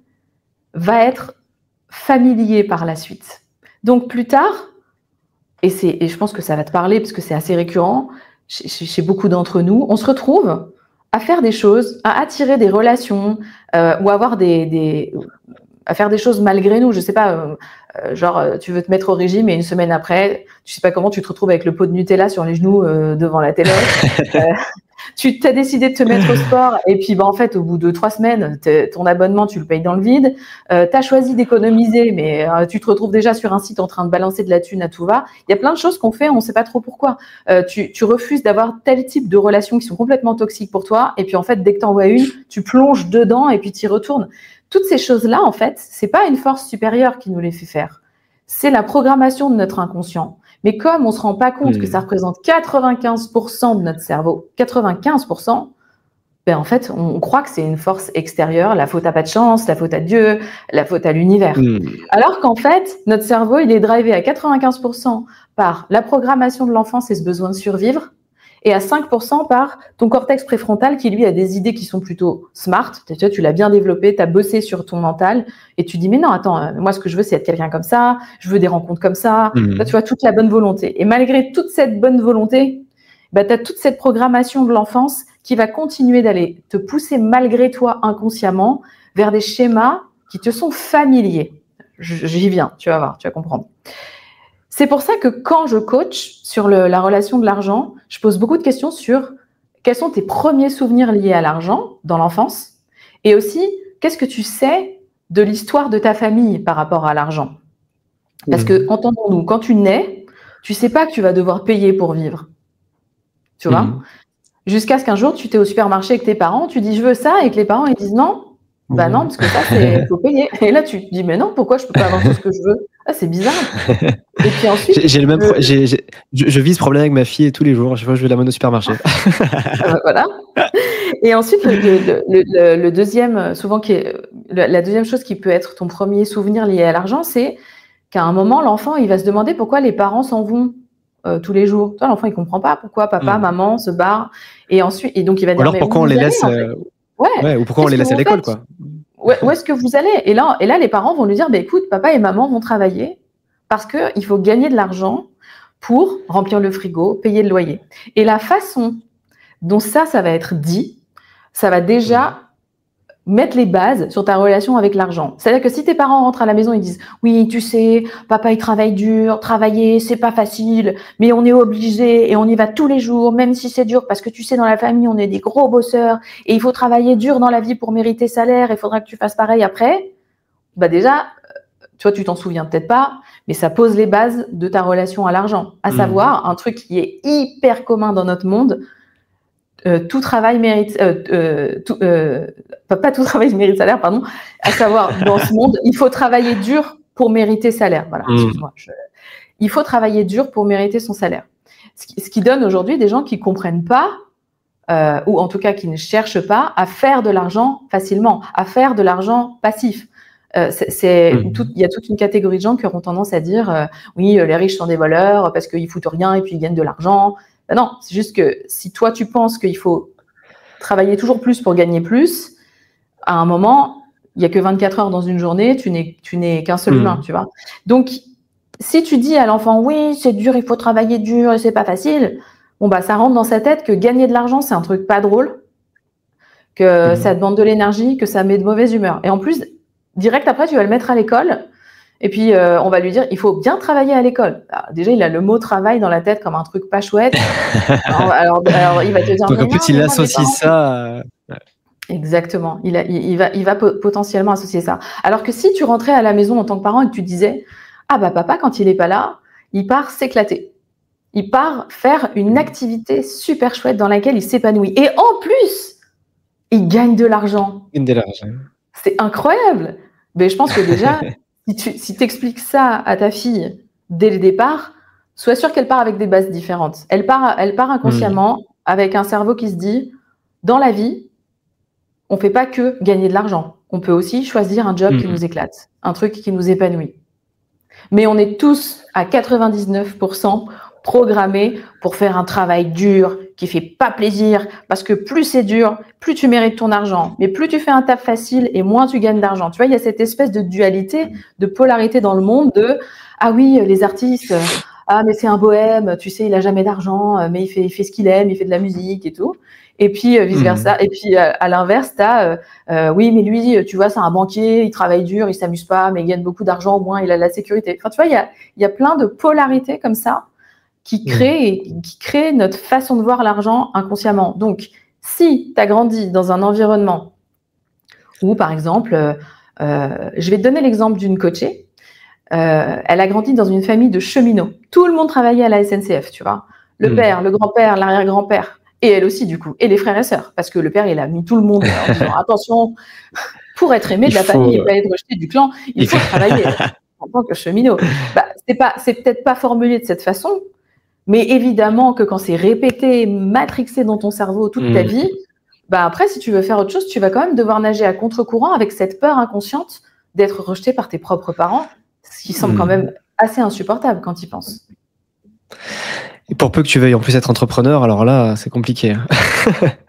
B: va être familier par la suite. Donc, plus tard, et je pense que ça va te parler parce que c'est assez récurrent chez beaucoup d'entre nous, on se retrouve à faire des choses, à attirer des relations ou avoir à faire des choses malgré nous. Je sais pas, genre tu veux te mettre au régime et une semaine après, tu sais pas comment, tu te retrouves avec le pot de Nutella sur les genoux devant la télé. Tu t'as décidé de te mettre au sport et puis en fait, au bout de 3 semaines, ton abonnement, tu le payes dans le vide. Tu as choisi d'économiser, mais tu te retrouves déjà sur un site en train de balancer de la thune à tout va. Il y a plein de choses qu'on fait, on ne sait pas trop pourquoi. Tu refuses d'avoir tel type de relations qui sont complètement toxiques pour toi et puis en fait, dès que tu en vois une, tu plonges dedans et puis tu y retournes. Toutes ces choses-là, en fait, c'est pas une force supérieure qui nous les fait faire. C'est la programmation de notre inconscient. Mais comme on se rend pas compte que ça représente 95% de notre cerveau, 95%, ben en fait, on croit que c'est une force extérieure, la faute à pas de chance, la faute à Dieu, la faute à l'univers. Alors qu'en fait, notre cerveau, il est drivé à 95% par la programmation de l'enfance et ce besoin de survivre, et à 5% par ton cortex préfrontal qui, lui, a des idées qui sont plutôt smart. Tu l'as bien développé, tu as bossé sur ton mental et tu dis, mais non, attends, moi, ce que je veux, c'est être quelqu'un comme ça, je veux des rencontres comme ça. Là, tu vois, toute la bonne volonté. Et malgré toute cette bonne volonté, bah, tu as toute cette programmation de l'enfance qui va continuer d'aller te pousser malgré toi inconsciemment vers des schémas qui te sont familiers. J'y viens, tu vas voir, tu vas comprendre. C'est pour ça que quand je coach sur la relation de l'argent, je pose beaucoup de questions sur quels sont tes premiers souvenirs liés à l'argent dans l'enfance et aussi qu'est-ce que tu sais de l'histoire de ta famille par rapport à l'argent. Parce que, entendons-nous, quand tu nais, tu sais pas que tu vas devoir payer pour vivre. Tu vois ? Jusqu'à ce qu'un jour, tu t'es au supermarché avec tes parents, tu dis je veux ça et que les parents ils disent non. Bah non, parce que ça, il faut payer. Et là, tu te dis, mais non, pourquoi je peux pas avoir tout ce que je veux? Ah, c'est bizarre. Et puis ensuite…
A: Je vis ce problème avec ma fille tous les jours. Je vois, je vais la mener au supermarché.
B: Voilà. Et ensuite, le deuxième, souvent, la deuxième chose qui peut être ton premier souvenir lié à l'argent, c'est qu'à un moment, l'enfant, il va se demander pourquoi les parents s'en vont tous les jours. Toi, l'enfant, il comprend pas pourquoi papa, maman se barrent. Et ensuite, et donc, il va dire,
A: alors, pourquoi on les laisse… Ouais, ou pourquoi on les laisse à l'école, quoi.
B: Où est-ce que vous allez ? Et là, les parents vont lui dire, bah, écoute, papa et maman vont travailler parce qu'il faut gagner de l'argent pour remplir le frigo, payer le loyer. Et la façon dont ça va être dit, ça va déjà mettre les bases sur ta relation avec l'argent. C'est-à-dire que si tes parents rentrent à la maison et disent « Oui, tu sais, papa, il travaille dur, travailler, c'est pas facile, mais on est obligé et on y va tous les jours, même si c'est dur, parce que tu sais, dans la famille, on est des gros bosseurs et il faut travailler dur dans la vie pour mériter salaire, il faudra que tu fasses pareil après. » Bah déjà, tu vois, tu t'en souviens peut-être pas, mais ça pose les bases de ta relation à l'argent. À savoir, un truc qui est hyper commun dans notre monde, tout travail mérite, pas tout travail mérite salaire, pardon. À savoir, dans ce monde, il faut travailler dur pour mériter salaire. Voilà, excuse-moi. Il faut travailler dur pour mériter son salaire. Ce qui donne aujourd'hui des gens qui comprennent pas, ou en tout cas qui ne cherchent pas à faire de l'argent facilement, à faire de l'argent passif. Il y a toute une catégorie de gens qui auront tendance à dire oui, les riches sont des voleurs parce qu'ils foutent rien et puis ils gagnent de l'argent. Ben non, c'est juste que si toi tu penses qu'il faut travailler toujours plus pour gagner plus, à un moment, il n'y a que 24 heures dans une journée, tu n'es qu'un seul humain, tu vois. Donc, si tu dis à l'enfant oui, c'est dur, il faut travailler dur et c'est pas facile, bon bah ça rentre dans sa tête que gagner de l'argent c'est un truc pas drôle, que ça demande de l'énergie, que ça met de mauvaise humeur. Et en plus, direct après, tu vas le mettre à l'école. Et puis, on va lui dire, il faut bien travailler à l'école. Déjà, il a le mot travail dans la tête comme un truc pas chouette. alors il va te dire…
A: Donc, en plus, il associe ça…
B: Exactement. Il va potentiellement associer ça. Alors que si tu rentrais à la maison en tant que parent et que tu disais, ah bah papa, quand il n'est pas là, il part s'éclater. Il part faire une activité super chouette dans laquelle il s'épanouit. Et en plus, il gagne de l'argent. C'est incroyable. Mais je pense que déjà… Si tu expliques ça à ta fille dès le départ, sois sûr qu'elle part avec des bases différentes. Elle part inconsciemment avec un cerveau qui se dit dans la vie, on fait pas que gagner de l'argent. On peut aussi choisir un job qui nous éclate, un truc qui nous épanouit. Mais on est tous à 99% programmés pour faire un travail dur, qui fait pas plaisir, parce que plus c'est dur, plus tu mérites ton argent. Mais plus tu fais un taf facile et moins tu gagnes d'argent. Tu vois, il y a cette espèce de dualité, de polarité dans le monde de « Ah oui, les artistes, ah mais c'est un bohème, tu sais, il a jamais d'argent, mais il fait ce qu'il aime, il fait de la musique et tout. » Et puis vice-versa. Et puis à l'inverse, t'as oui, mais lui, tu vois, c'est un banquier, il travaille dur, il s'amuse pas, mais il gagne beaucoup d'argent, au moins il a de la sécurité. Enfin, tu vois, il y a plein de polarités comme ça qui créent notre façon de voir l'argent inconsciemment. Donc, si tu as grandi dans un environnement où, par exemple, je vais te donner l'exemple d'une coachée. Elle a grandi dans une famille de cheminots. Tout le monde travaillait à la SNCF, tu vois. Le père, le grand-père, l'arrière-grand-père. Et elle aussi, du coup. Et les frères et sœurs. Parce que le père, il a mis tout le monde en disant, attention, pour être aimé de la famille et pas être rejeté du clan, il faut travailler en tant que cheminot. Bah, c'est peut-être pas formulé de cette façon, mais évidemment que quand c'est répété, matrixé dans ton cerveau toute ta vie, bah après, si tu veux faire autre chose, tu vas quand même devoir nager à contre-courant avec cette peur inconsciente d'être rejeté par tes propres parents, ce qui semble quand même assez insupportable quand tu y penses.
A: Et pour peu que tu veuilles en plus être entrepreneur, alors là, c'est compliqué.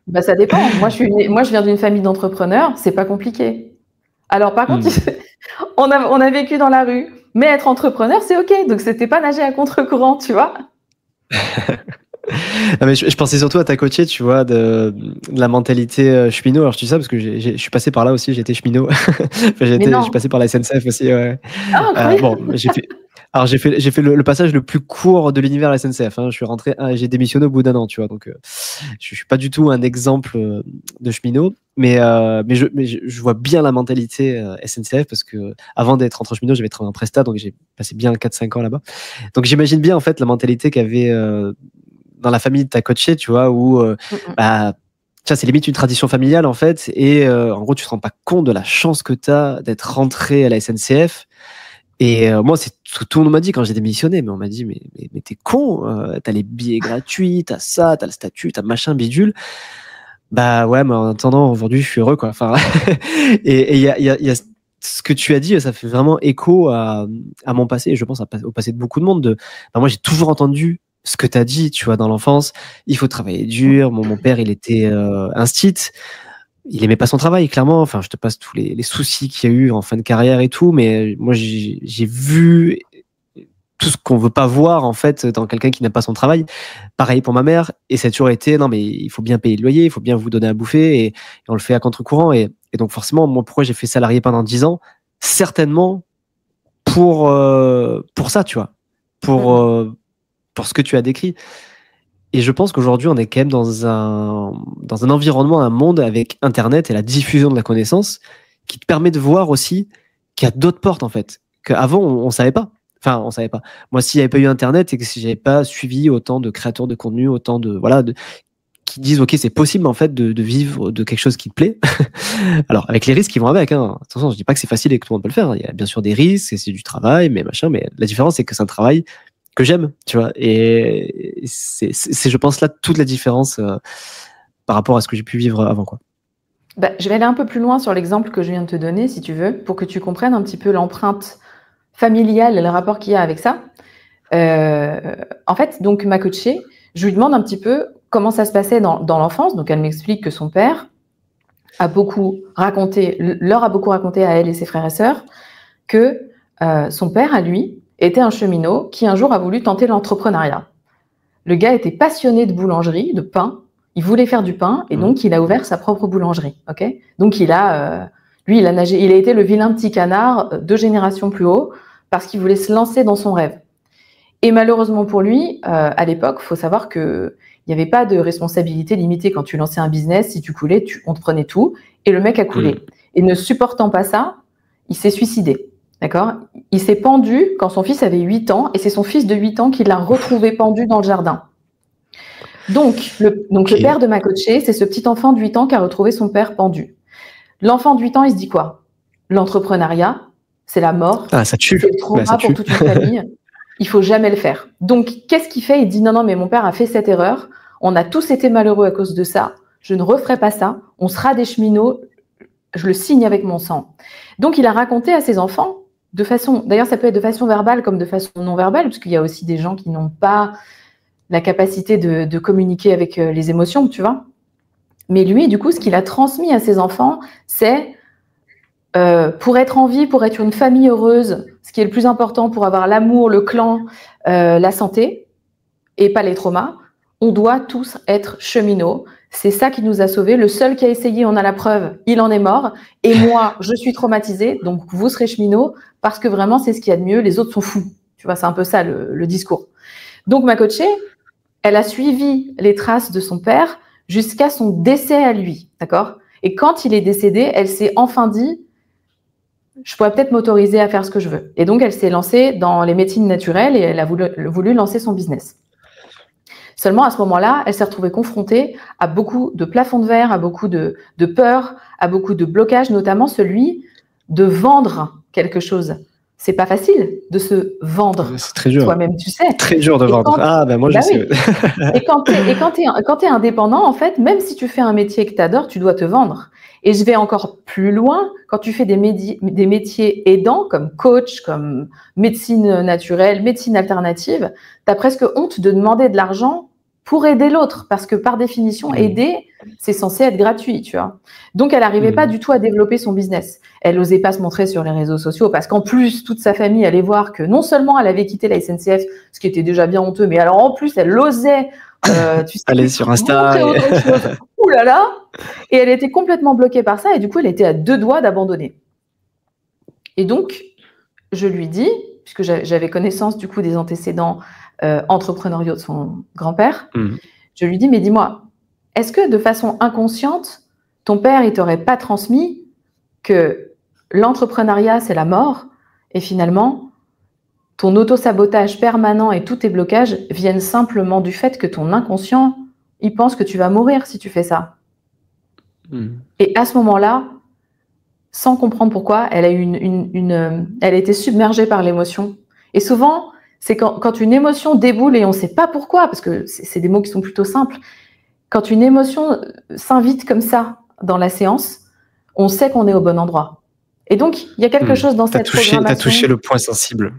B: Bah, ça dépend. Moi, je viens d'une famille d'entrepreneurs, c'est pas compliqué. Alors, par contre, on a vécu dans la rue, mais être entrepreneur, c'est OK. Donc, c'était pas nager à contre-courant, tu vois.
A: Non, mais je pensais surtout à ta coachée, tu vois, de la mentalité cheminot. Alors, je dis ça parce que je suis passé par là aussi, j'étais cheminot. Enfin, je suis passé par la SNCF aussi. Ouais.
B: Ah,
A: bon, j'ai fait le passage le plus court de l'univers de la SNCF. Hein. Je suis rentré, j'ai démissionné au bout d'un an, tu vois. Donc, je suis pas du tout un exemple de cheminot, mais je vois bien la mentalité SNCF parce que avant d'être entre cheminot, j'avais travaillé en Presta, donc j'ai passé bien 4-5 ans là-bas. Donc, j'imagine bien en fait la mentalité qu'avait dans la famille de ta coachée, tu vois, où c'est limite une tradition familiale en fait, et en gros, tu te rends pas compte de la chance que tu as d'être rentré à la SNCF. Et moi, c'est tout le monde m'a dit quand j'ai démissionné, mais on m'a dit mais t'es con, t'as les billets gratuits, t'as ça, t'as le statut, t'as machin bidule. Bah ouais, mais en attendant, aujourd'hui, je suis heureux, quoi. Enfin, et il y a ce que tu as dit, ça fait vraiment écho à mon passé, et je pense au passé de beaucoup de monde. Moi, j'ai toujours entendu ce que tu as dit, tu vois, dans l'enfance. Il faut travailler dur. Mon père, il était instit. Il aimait pas son travail, clairement. Enfin, je te passe tous les soucis qu'il y a eu en fin de carrière et tout, mais moi, j'ai vu tout ce qu'on veut pas voir, en fait, dans quelqu'un qui n'aime pas son travail. Pareil pour ma mère. Et ça a toujours été, non, mais il faut bien payer le loyer, il faut bien vous donner à bouffer, et on le fait à contre-courant. Et donc, forcément, moi, pourquoi j'ai fait salarié pendant 10 ans? Certainement pour ça, tu vois. Pour ce que tu as décrit. Et je pense qu'aujourd'hui, on est quand même dans un environnement, un monde avec Internet et la diffusion de la connaissance qui te permet de voir aussi qu'il y a d'autres portes, en fait. Qu'avant, on savait pas. Enfin, on savait pas. Moi, s'il n'y avait pas eu Internet et que si j'avais pas suivi autant de créateurs de contenu, autant qui disent, OK, c'est possible, en fait, de vivre de quelque chose qui te plaît. Alors, avec les risques qui vont avec, hein. Attention, je dis pas que c'est facile et que tout le monde peut le faire. Hein. Il y a bien sûr des risques et c'est du travail, mais la différence, c'est que c'est un travail que j'aime, tu vois, et c'est je pense là toute la différence par rapport à ce que j'ai pu vivre avant, quoi.
B: Bah, je vais aller un peu plus loin sur l'exemple que je viens de te donner, si tu veux, pour que tu comprennes un petit peu l'empreinte familiale et le rapport qu'il y a avec ça. En fait, donc ma coachée, je lui demande un petit peu comment ça se passait dans l'enfance. Donc elle m'explique que son père leur a beaucoup raconté à elle et ses frères et sœurs que son père, à lui, était un cheminot qui un jour a voulu tenter l'entrepreneuriat. Le gars était passionné de boulangerie, de pain. Il voulait faire du pain et donc il a ouvert sa propre boulangerie. Ok. Donc il a nagé. Il a été le vilain petit canard 2 générations plus haut parce qu'il voulait se lancer dans son rêve. Et malheureusement pour lui, à l'époque, faut savoir que il n'y avait pas de responsabilité limitée quand tu lançais un business. Si tu coulais, on te prenait tout. Et le mec a coulé. Et ne supportant pas ça, il s'est suicidé. D'accord ? Il s'est pendu quand son fils avait 8 ans et c'est son fils de 8 ans qui l'a retrouvé pendu dans le jardin. Donc le père de ma coachée, c'est ce petit enfant de 8 ans qui a retrouvé son père pendu. L'enfant de 8 ans, il se dit quoi ? L'entrepreneuriat, c'est la mort.
A: Ah, ça tue.
B: C'est le trauma pour toute une famille. Il faut jamais le faire. Donc, qu'est-ce qu'il fait ? Il dit non, mais mon père a fait cette erreur. On a tous été malheureux à cause de ça. je ne referai pas ça, on sera des cheminots, je le signe avec mon sang. Donc, il a raconté à ses enfants, d'ailleurs, ça peut être de façon verbale comme de façon non verbale, parce qu'il y a aussi des gens qui n'ont pas la capacité de communiquer avec les émotions, tu vois. Mais lui, du coup, ce qu'il a transmis à ses enfants, c'est pour être en vie, pour être une famille heureuse, ce qui est le plus important pour avoir l'amour, le clan, la santé, et pas les traumas, on doit tous être cheminots. C'est ça qui nous a sauvés. Le seul qui a essayé, on a la preuve, il en est mort. Et moi, je suis traumatisée, donc vous serez cheminots, parce que vraiment, c'est ce qu'il y a de mieux. Les autres sont fous. Tu vois, c'est un peu ça le discours. Donc, ma coachée, elle a suivi les traces de son père jusqu'à son décès à lui, d'accord? Et quand il est décédé, elle s'est enfin dit, je pourrais peut-être m'autoriser à faire ce que je veux. Et donc, elle s'est lancée dans les médecines naturelles et elle a voulu lancer son business. Seulement, à ce moment-là, elle s'est retrouvée confrontée à beaucoup de plafonds de verre, à beaucoup de peur, à beaucoup de blocages, notamment celui de vendre quelque chose. C'est pas facile de se vendre.
A: C'est très dur.
B: Toi-même, tu sais.
A: Très dur de vendre. Moi, je sais.
B: Oui. Et quand tu es indépendant, en fait, même si tu fais un métier que tu adores, tu dois te vendre. Et je vais encore plus loin, quand tu fais des métiers aidants, comme coach, comme médecine naturelle, médecine alternative, tu as presque honte de demander de l'argent pour aider l'autre, parce que par définition, aider, c'est censé être gratuit, tu vois. Donc, elle n'arrivait pas du tout à développer son business. Elle n'osait pas se montrer sur les réseaux sociaux, parce qu'en plus, toute sa famille allait voir que non seulement elle avait quitté la SNCF, ce qui était déjà bien honteux, mais alors en plus, elle osait
A: aller sur Insta.
B: Ouh là là. Et elle était complètement bloquée par ça, et du coup, elle était à 2 doigts d'abandonner. Et donc, je lui dis, puisque j'avais connaissance du coup des antécédents entrepreneuriaux de son grand-père, je lui dis, mais dis-moi, est-ce que de façon inconsciente, ton père, il t'aurait pas transmis que l'entrepreneuriat, c'est la mort, et finalement, ton auto-sabotage permanent et tous tes blocages viennent simplement du fait que ton inconscient, il pense que tu vas mourir si tu fais ça. Et à ce moment-là, sans comprendre pourquoi, elle a elle a été submergée par l'émotion. Et souvent, c'est quand une émotion déboule et on ne sait pas pourquoi, parce que c'est des mots qui sont plutôt simples, quand une émotion s'invite comme ça dans la séance, on sait qu'on est au bon endroit. Et donc, il y a quelque chose dans cette programmation.
A: Tu as touché le point sensible.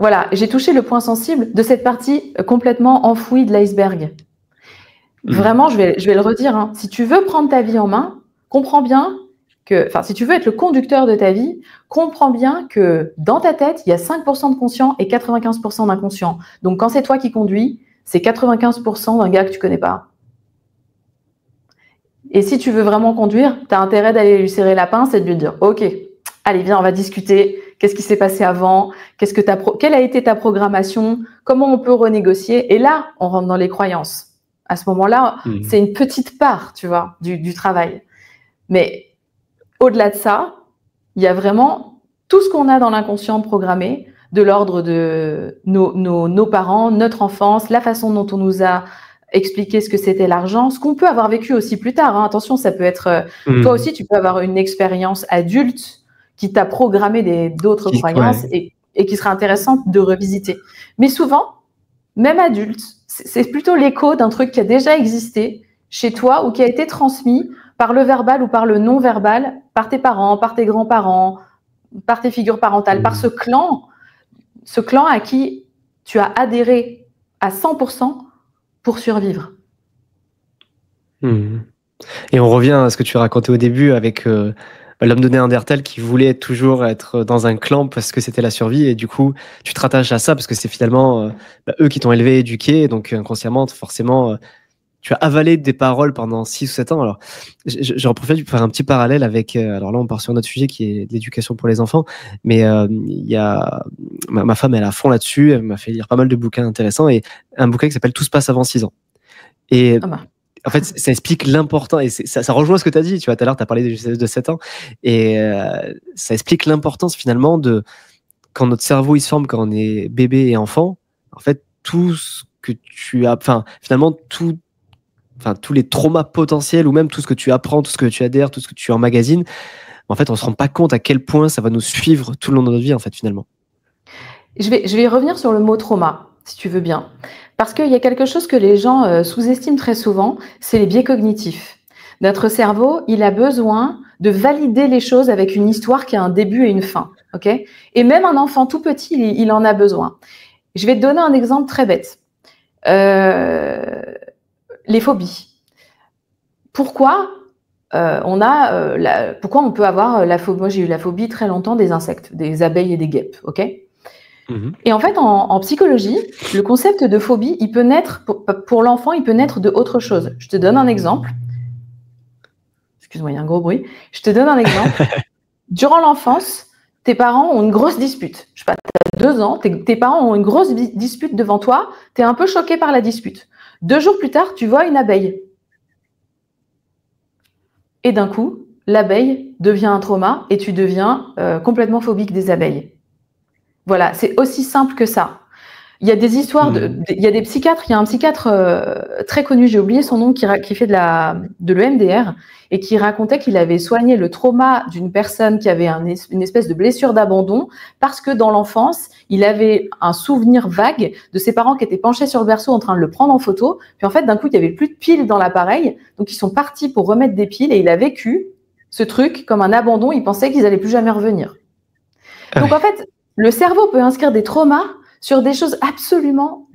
B: Voilà, j'ai touché le point sensible de cette partie complètement enfouie de l'iceberg. Vraiment, je vais le redire, hein. Si tu veux prendre ta vie en main, comprends bien que, si tu veux être le conducteur de ta vie, comprends bien que dans ta tête, il y a 5% de conscient et 95% d'inconscient. Donc, quand c'est toi qui conduis, c'est 95% d'un gars que tu connais pas. Et si tu veux vraiment conduire, tu as intérêt d'aller lui serrer la pince et de lui dire « Ok, allez, viens, on va discuter. Qu'est-ce qui s'est passé avant? Quelle a été ta programmation? Comment on peut renégocier ?» Et là, on rentre dans les croyances. À ce moment-là, c'est une petite part, tu vois, du travail. Mais au-delà de ça, il y a vraiment tout ce qu'on a dans l'inconscient programmé, de l'ordre de nos parents, notre enfance, la façon dont on nous a expliqué ce que c'était l'argent, ce qu'on peut avoir vécu aussi plus tard. Hein. Attention, ça peut être... Toi aussi, tu peux avoir une expérience adulte qui t'a programmé d'autres croyances et qui sera intéressante de revisiter. Mais souvent, même adulte, c'est plutôt l'écho d'un truc qui a déjà existé chez toi ou qui a été transmis par le verbal ou par le non-verbal, par tes parents, par tes grands-parents, par tes figures parentales, par ce clan à qui tu as adhéré à 100% pour survivre.
A: Et on revient à ce que tu racontais au début avec l'homme de Néandertal qui voulait toujours être dans un clan parce que c'était la survie, et du coup tu te rattaches à ça parce que c'est finalement eux qui t'ont élevé, éduqué, donc inconsciemment forcément tu as avalé des paroles pendant 6 ou 7 ans. Alors j'en profite pour faire un petit parallèle avec alors là on part sur un autre sujet qui est l'éducation pour les enfants, mais il y a ma femme, elle est à fond là-dessus, elle m'a fait lire pas mal de bouquins intéressants, et un bouquin qui s'appelle Tout se passe avant 6 ans, et en fait, ça explique l'important, et ça rejoint ce que tu as dit, tu vois, tout à l'heure, tu as parlé de 7 ans, et ça explique l'importance finalement de, quand notre cerveau il se forme, quand on est bébé et enfant, en fait, tout ce que tu as, finalement, tous les traumas potentiels, ou même tout ce que tu apprends, tout ce que tu adhères, tout ce que tu emmagasines, en fait, on se rend pas compte à quel point ça va nous suivre tout le long de notre vie, en fait, finalement.
B: Je vais revenir sur le mot trauma, si tu veux bien. Parce qu'il y a quelque chose que les gens sous-estiment très souvent, c'est les biais cognitifs. Notre cerveau, il a besoin de valider les choses avec une histoire qui a un début et une fin. Okay ? Et même un enfant tout petit, il en a besoin. Je vais te donner un exemple très bête. Les phobies. Pourquoi pourquoi on peut avoir la phobie? Moi, j'ai eu la phobie très longtemps des insectes, des abeilles et des guêpes. Ok ? Et en fait, en psychologie, le concept de phobie, il peut naître, pour l'enfant, il peut naître de autre chose. Je te donne un exemple. Excuse-moi, il y a un gros bruit. Je te donne un exemple. Durant l'enfance, tes parents ont une grosse dispute. Je sais pas, tu as 2 ans, tes parents ont une grosse dispute devant toi, tu es un peu choqué par la dispute. 2 jours plus tard, tu vois une abeille. Et d'un coup, l'abeille devient un trauma et tu deviens complètement phobique des abeilles. Voilà, c'est aussi simple que ça. Il y a des histoires, il y a des psychiatres, il y a un psychiatre très connu, j'ai oublié son nom, qui fait de l'EMDR et qui racontait qu'il avait soigné le trauma d'une personne qui avait une espèce de blessure d'abandon parce que dans l'enfance, il avait un souvenir vague de ses parents qui étaient penchés sur le berceau en train de le prendre en photo. Puis en fait, d'un coup, il n'y avait plus de piles dans l'appareil. Donc, ils sont partis pour remettre des piles et il a vécu ce truc comme un abandon. Il pensait qu'ils n'allaient plus jamais revenir. Donc, en fait, le cerveau peut inscrire des traumas sur des choses absolument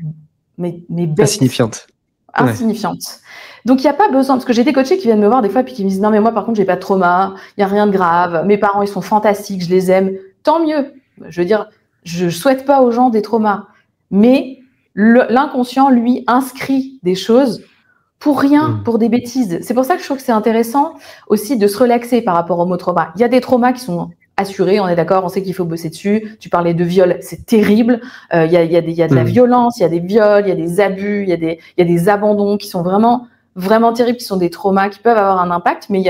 B: mais bêtes.
A: Insignifiantes.
B: Insignifiantes. Donc, il n'y a pas besoin, parce que j'ai des coachés qui viennent me voir des fois puis qui me disent non, mais moi, par contre, j'ai pas de trauma, il n'y a rien de grave, mes parents, ils sont fantastiques, je les aime. Tant mieux. Je veux dire, je souhaite pas aux gens des traumas. Mais l'inconscient, lui, inscrit des choses pour rien, pour des bêtises. C'est pour ça que je trouve que c'est intéressant aussi de se relaxer par rapport au mot trauma. Il y a des traumas qui sont assurés, on est d'accord, on sait qu'il faut bosser dessus. Tu parlais de viol, c'est terrible. Il y a de la violence, il y a des viols, il y a des abus, il y a des abandons qui sont vraiment, vraiment terribles, qui sont des traumas, qui peuvent avoir un impact, mais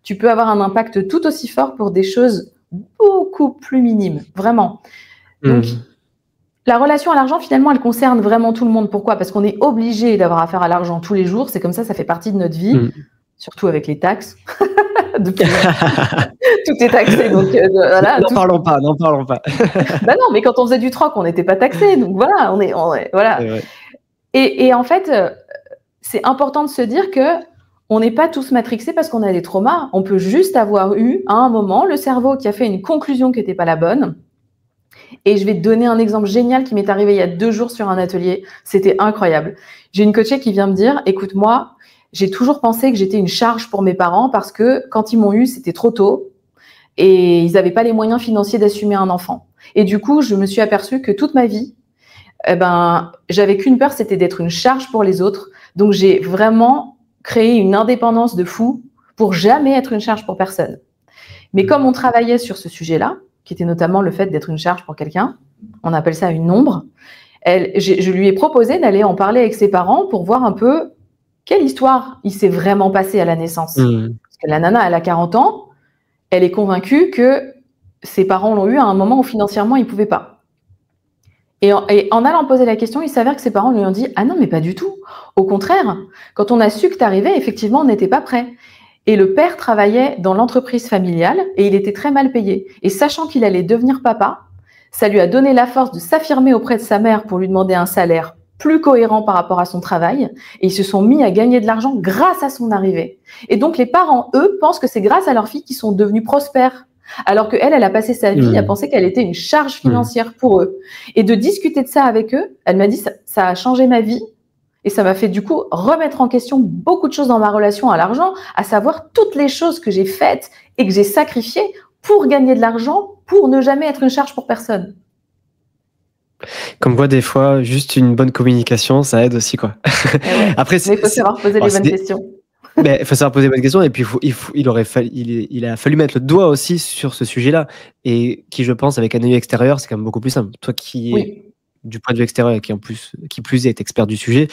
B: tu peux avoir un impact tout aussi fort pour des choses beaucoup plus minimes, vraiment. Donc, la relation à l'argent, finalement, elle concerne vraiment tout le monde. Pourquoi ? Parce qu'on est obligé d'avoir affaire à l'argent tous les jours. C'est comme ça fait partie de notre vie, surtout avec les taxes. Tout est taxé, donc voilà.
A: N'en parlons pas.
B: Bah non, mais quand on faisait du troc, on n'était pas taxé, donc voilà, voilà. Et en fait, c'est important de se dire que on n'est pas tous matrixés parce qu'on a des traumas. On peut juste avoir eu, à un moment, le cerveau qui a fait une conclusion qui n'était pas la bonne. Et je vais te donner un exemple génial qui m'est arrivé il y a 2 jours sur un atelier. C'était incroyable. J'ai une coachée qui vient me dire, écoute, moi, j'ai toujours pensé que j'étais une charge pour mes parents parce que quand ils m'ont eu, c'était trop tôt et ils n'avaient pas les moyens financiers d'assumer un enfant. Et du coup, je me suis aperçue que toute ma vie, j'avais qu'une peur, c'était d'être une charge pour les autres. Donc, j'ai vraiment créé une indépendance de fou pour jamais être une charge pour personne. Mais comme on travaillait sur ce sujet-là, qui était notamment le fait d'être une charge pour quelqu'un, on appelle ça une ombre, je lui ai proposé d'aller en parler avec ses parents pour voir un peu quelle histoire il s'est vraiment passé à la naissance. Parce que la nana, elle a 40 ans, elle est convaincue que ses parents l'ont eu à un moment où financièrement, ils ne pouvaient pas. Et en allant poser la question, il s'avère que ses parents lui ont dit « Ah non, mais pas du tout. Au contraire, quand on a su que tu arrivais, effectivement, on n'était pas prêts. » Et le père travaillait dans l'entreprise familiale et il était très mal payé. Et sachant qu'il allait devenir papa, ça lui a donné la force de s'affirmer auprès de sa mère pour lui demander un salaire plus cohérent par rapport à son travail. Et ils se sont mis à gagner de l'argent grâce à son arrivée. Et donc les parents, eux, pensent que c'est grâce à leur fille qu'ils sont devenus prospères. Alors qu'elle, elle a passé sa vie à penser qu'elle était une charge financière pour eux. Et de discuter de ça avec eux, elle m'a dit ça a changé ma vie. Et ça m'a fait du coup remettre en question beaucoup de choses dans ma relation à l'argent, à savoir toutes les choses que j'ai faites et que j'ai sacrifiées pour gagner de l'argent, pour ne jamais être une charge pour personne.
A: Comme quoi, des fois, juste une bonne communication, ça aide aussi, quoi.
B: Ouais. Après, mais il faut savoir poser les bonnes questions.
A: Il faut savoir poser les bonnes questions et puis il a fallu mettre le doigt aussi sur ce sujet-là et qui, je pense, avec un œil extérieur, c'est quand même beaucoup plus simple. Toi qui es du point de vue extérieur et qui plus est expert du sujet,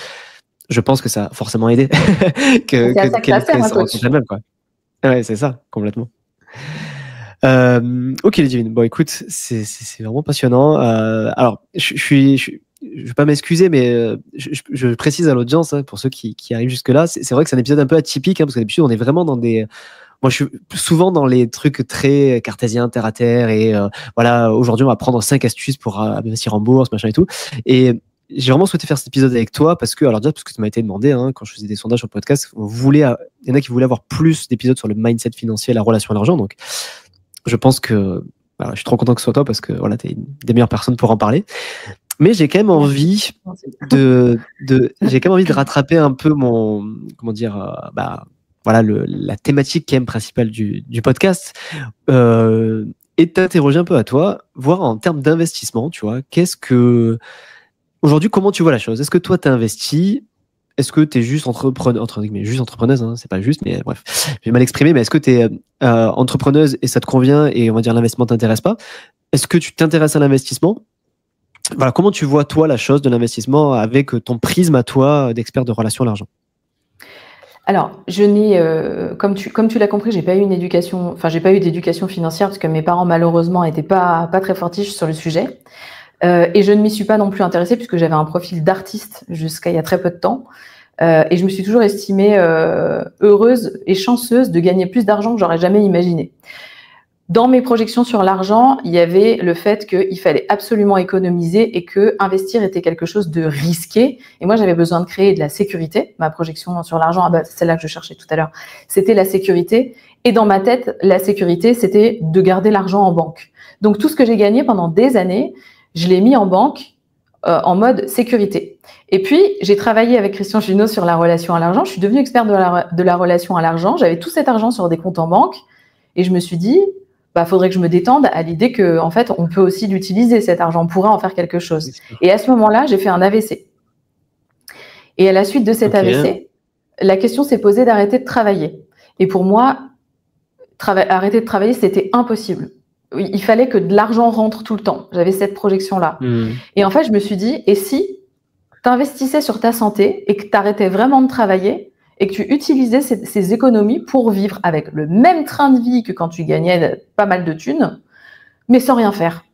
A: je pense que ça a forcément aidé que se rencontre elle-même, quoi. Ouais, c'est ça, complètement. Ok, Ludivine. Bon, écoute, c'est vraiment passionnant. Alors, je vais pas m'excuser, mais je précise à l'audience, hein, pour ceux qui arrivent jusque-là, c'est vrai que c'est un épisode un peu atypique, hein, parce que d'habitude, on est vraiment dans des... Moi, je suis souvent dans les trucs très cartésiens, terre à terre, et voilà, aujourd'hui, on va prendre 5 astuces pour investir en bourse, machin et tout. Et j'ai vraiment souhaité faire cet épisode avec toi parce que, alors déjà, parce que ça m'a été demandé, hein, quand je faisais des sondages sur le podcast, il y en a qui voulaient avoir plus d'épisodes sur le mindset financier et la relation à l'argent. Donc, je pense que voilà, je suis trop content que ce soit toi parce que voilà, tu es une des meilleures personnes pour en parler. Mais j'ai quand même envie j'ai quand même envie de rattraper un peu comment dire, voilà, la thématique quand même principale du podcast, et de t'interroger un peu à toi, voir en termes d'investissement, tu vois, aujourd'hui, comment tu vois la chose? Est-ce que toi, tu as investi? Est-ce que tu es juste entre guillemets, juste entrepreneuse, hein, c'est pas juste, mais bref, j'ai mal exprimé, mais est-ce que tu es entrepreneuse et ça te convient et on va dire l'investissement t'intéresse pas? Est-ce que tu t'intéresses à l'investissement? Voilà, comment tu vois, toi, la chose de l'investissement avec ton prisme à toi d'expert de relations à l'argent?
B: Alors, je n'ai, comme tu l'as compris, j'ai pas eu d'éducation financière parce que mes parents, malheureusement, étaient pas très fortiches sur le sujet. Et je ne m'y suis pas non plus intéressée puisque j'avais un profil d'artiste jusqu'à il y a très peu de temps. Et je me suis toujours estimée heureuse et chanceuse de gagner plus d'argent que j'aurais jamais imaginé. Dans mes projections sur l'argent, il y avait le fait qu'il fallait absolument économiser et que investir était quelque chose de risqué. Et moi, j'avais besoin de créer de la sécurité. Ma projection sur l'argent, c'est celle-là que je cherchais tout à l'heure, c'était la sécurité. Et dans ma tête, la sécurité, c'était de garder l'argent en banque. Donc, tout ce que j'ai gagné pendant des années, je l'ai mis en banque en mode sécurité. Et puis, j'ai travaillé avec Christian Junot sur la relation à l'argent. Je suis devenue experte de la relation à l'argent. J'avais tout cet argent sur des comptes en banque. Et je me suis dit, faudrait que je me détende à l'idée que, en fait, on peut aussi l'utiliser, cet argent. On pourrait en faire quelque chose. Et à ce moment-là, j'ai fait un AVC. Et à la suite de cet AVC, la question s'est posée d'arrêter de travailler. Et pour moi, arrêter de travailler, c'était impossible. Il fallait que de l'argent rentre tout le temps. J'avais cette projection-là. Et en fait, je me suis dit, et si tu investissais sur ta santé et que tu arrêtais vraiment de travailler et que tu utilisais ces économies pour vivre avec le même train de vie que quand tu gagnais pas mal de thunes, mais sans rien faire.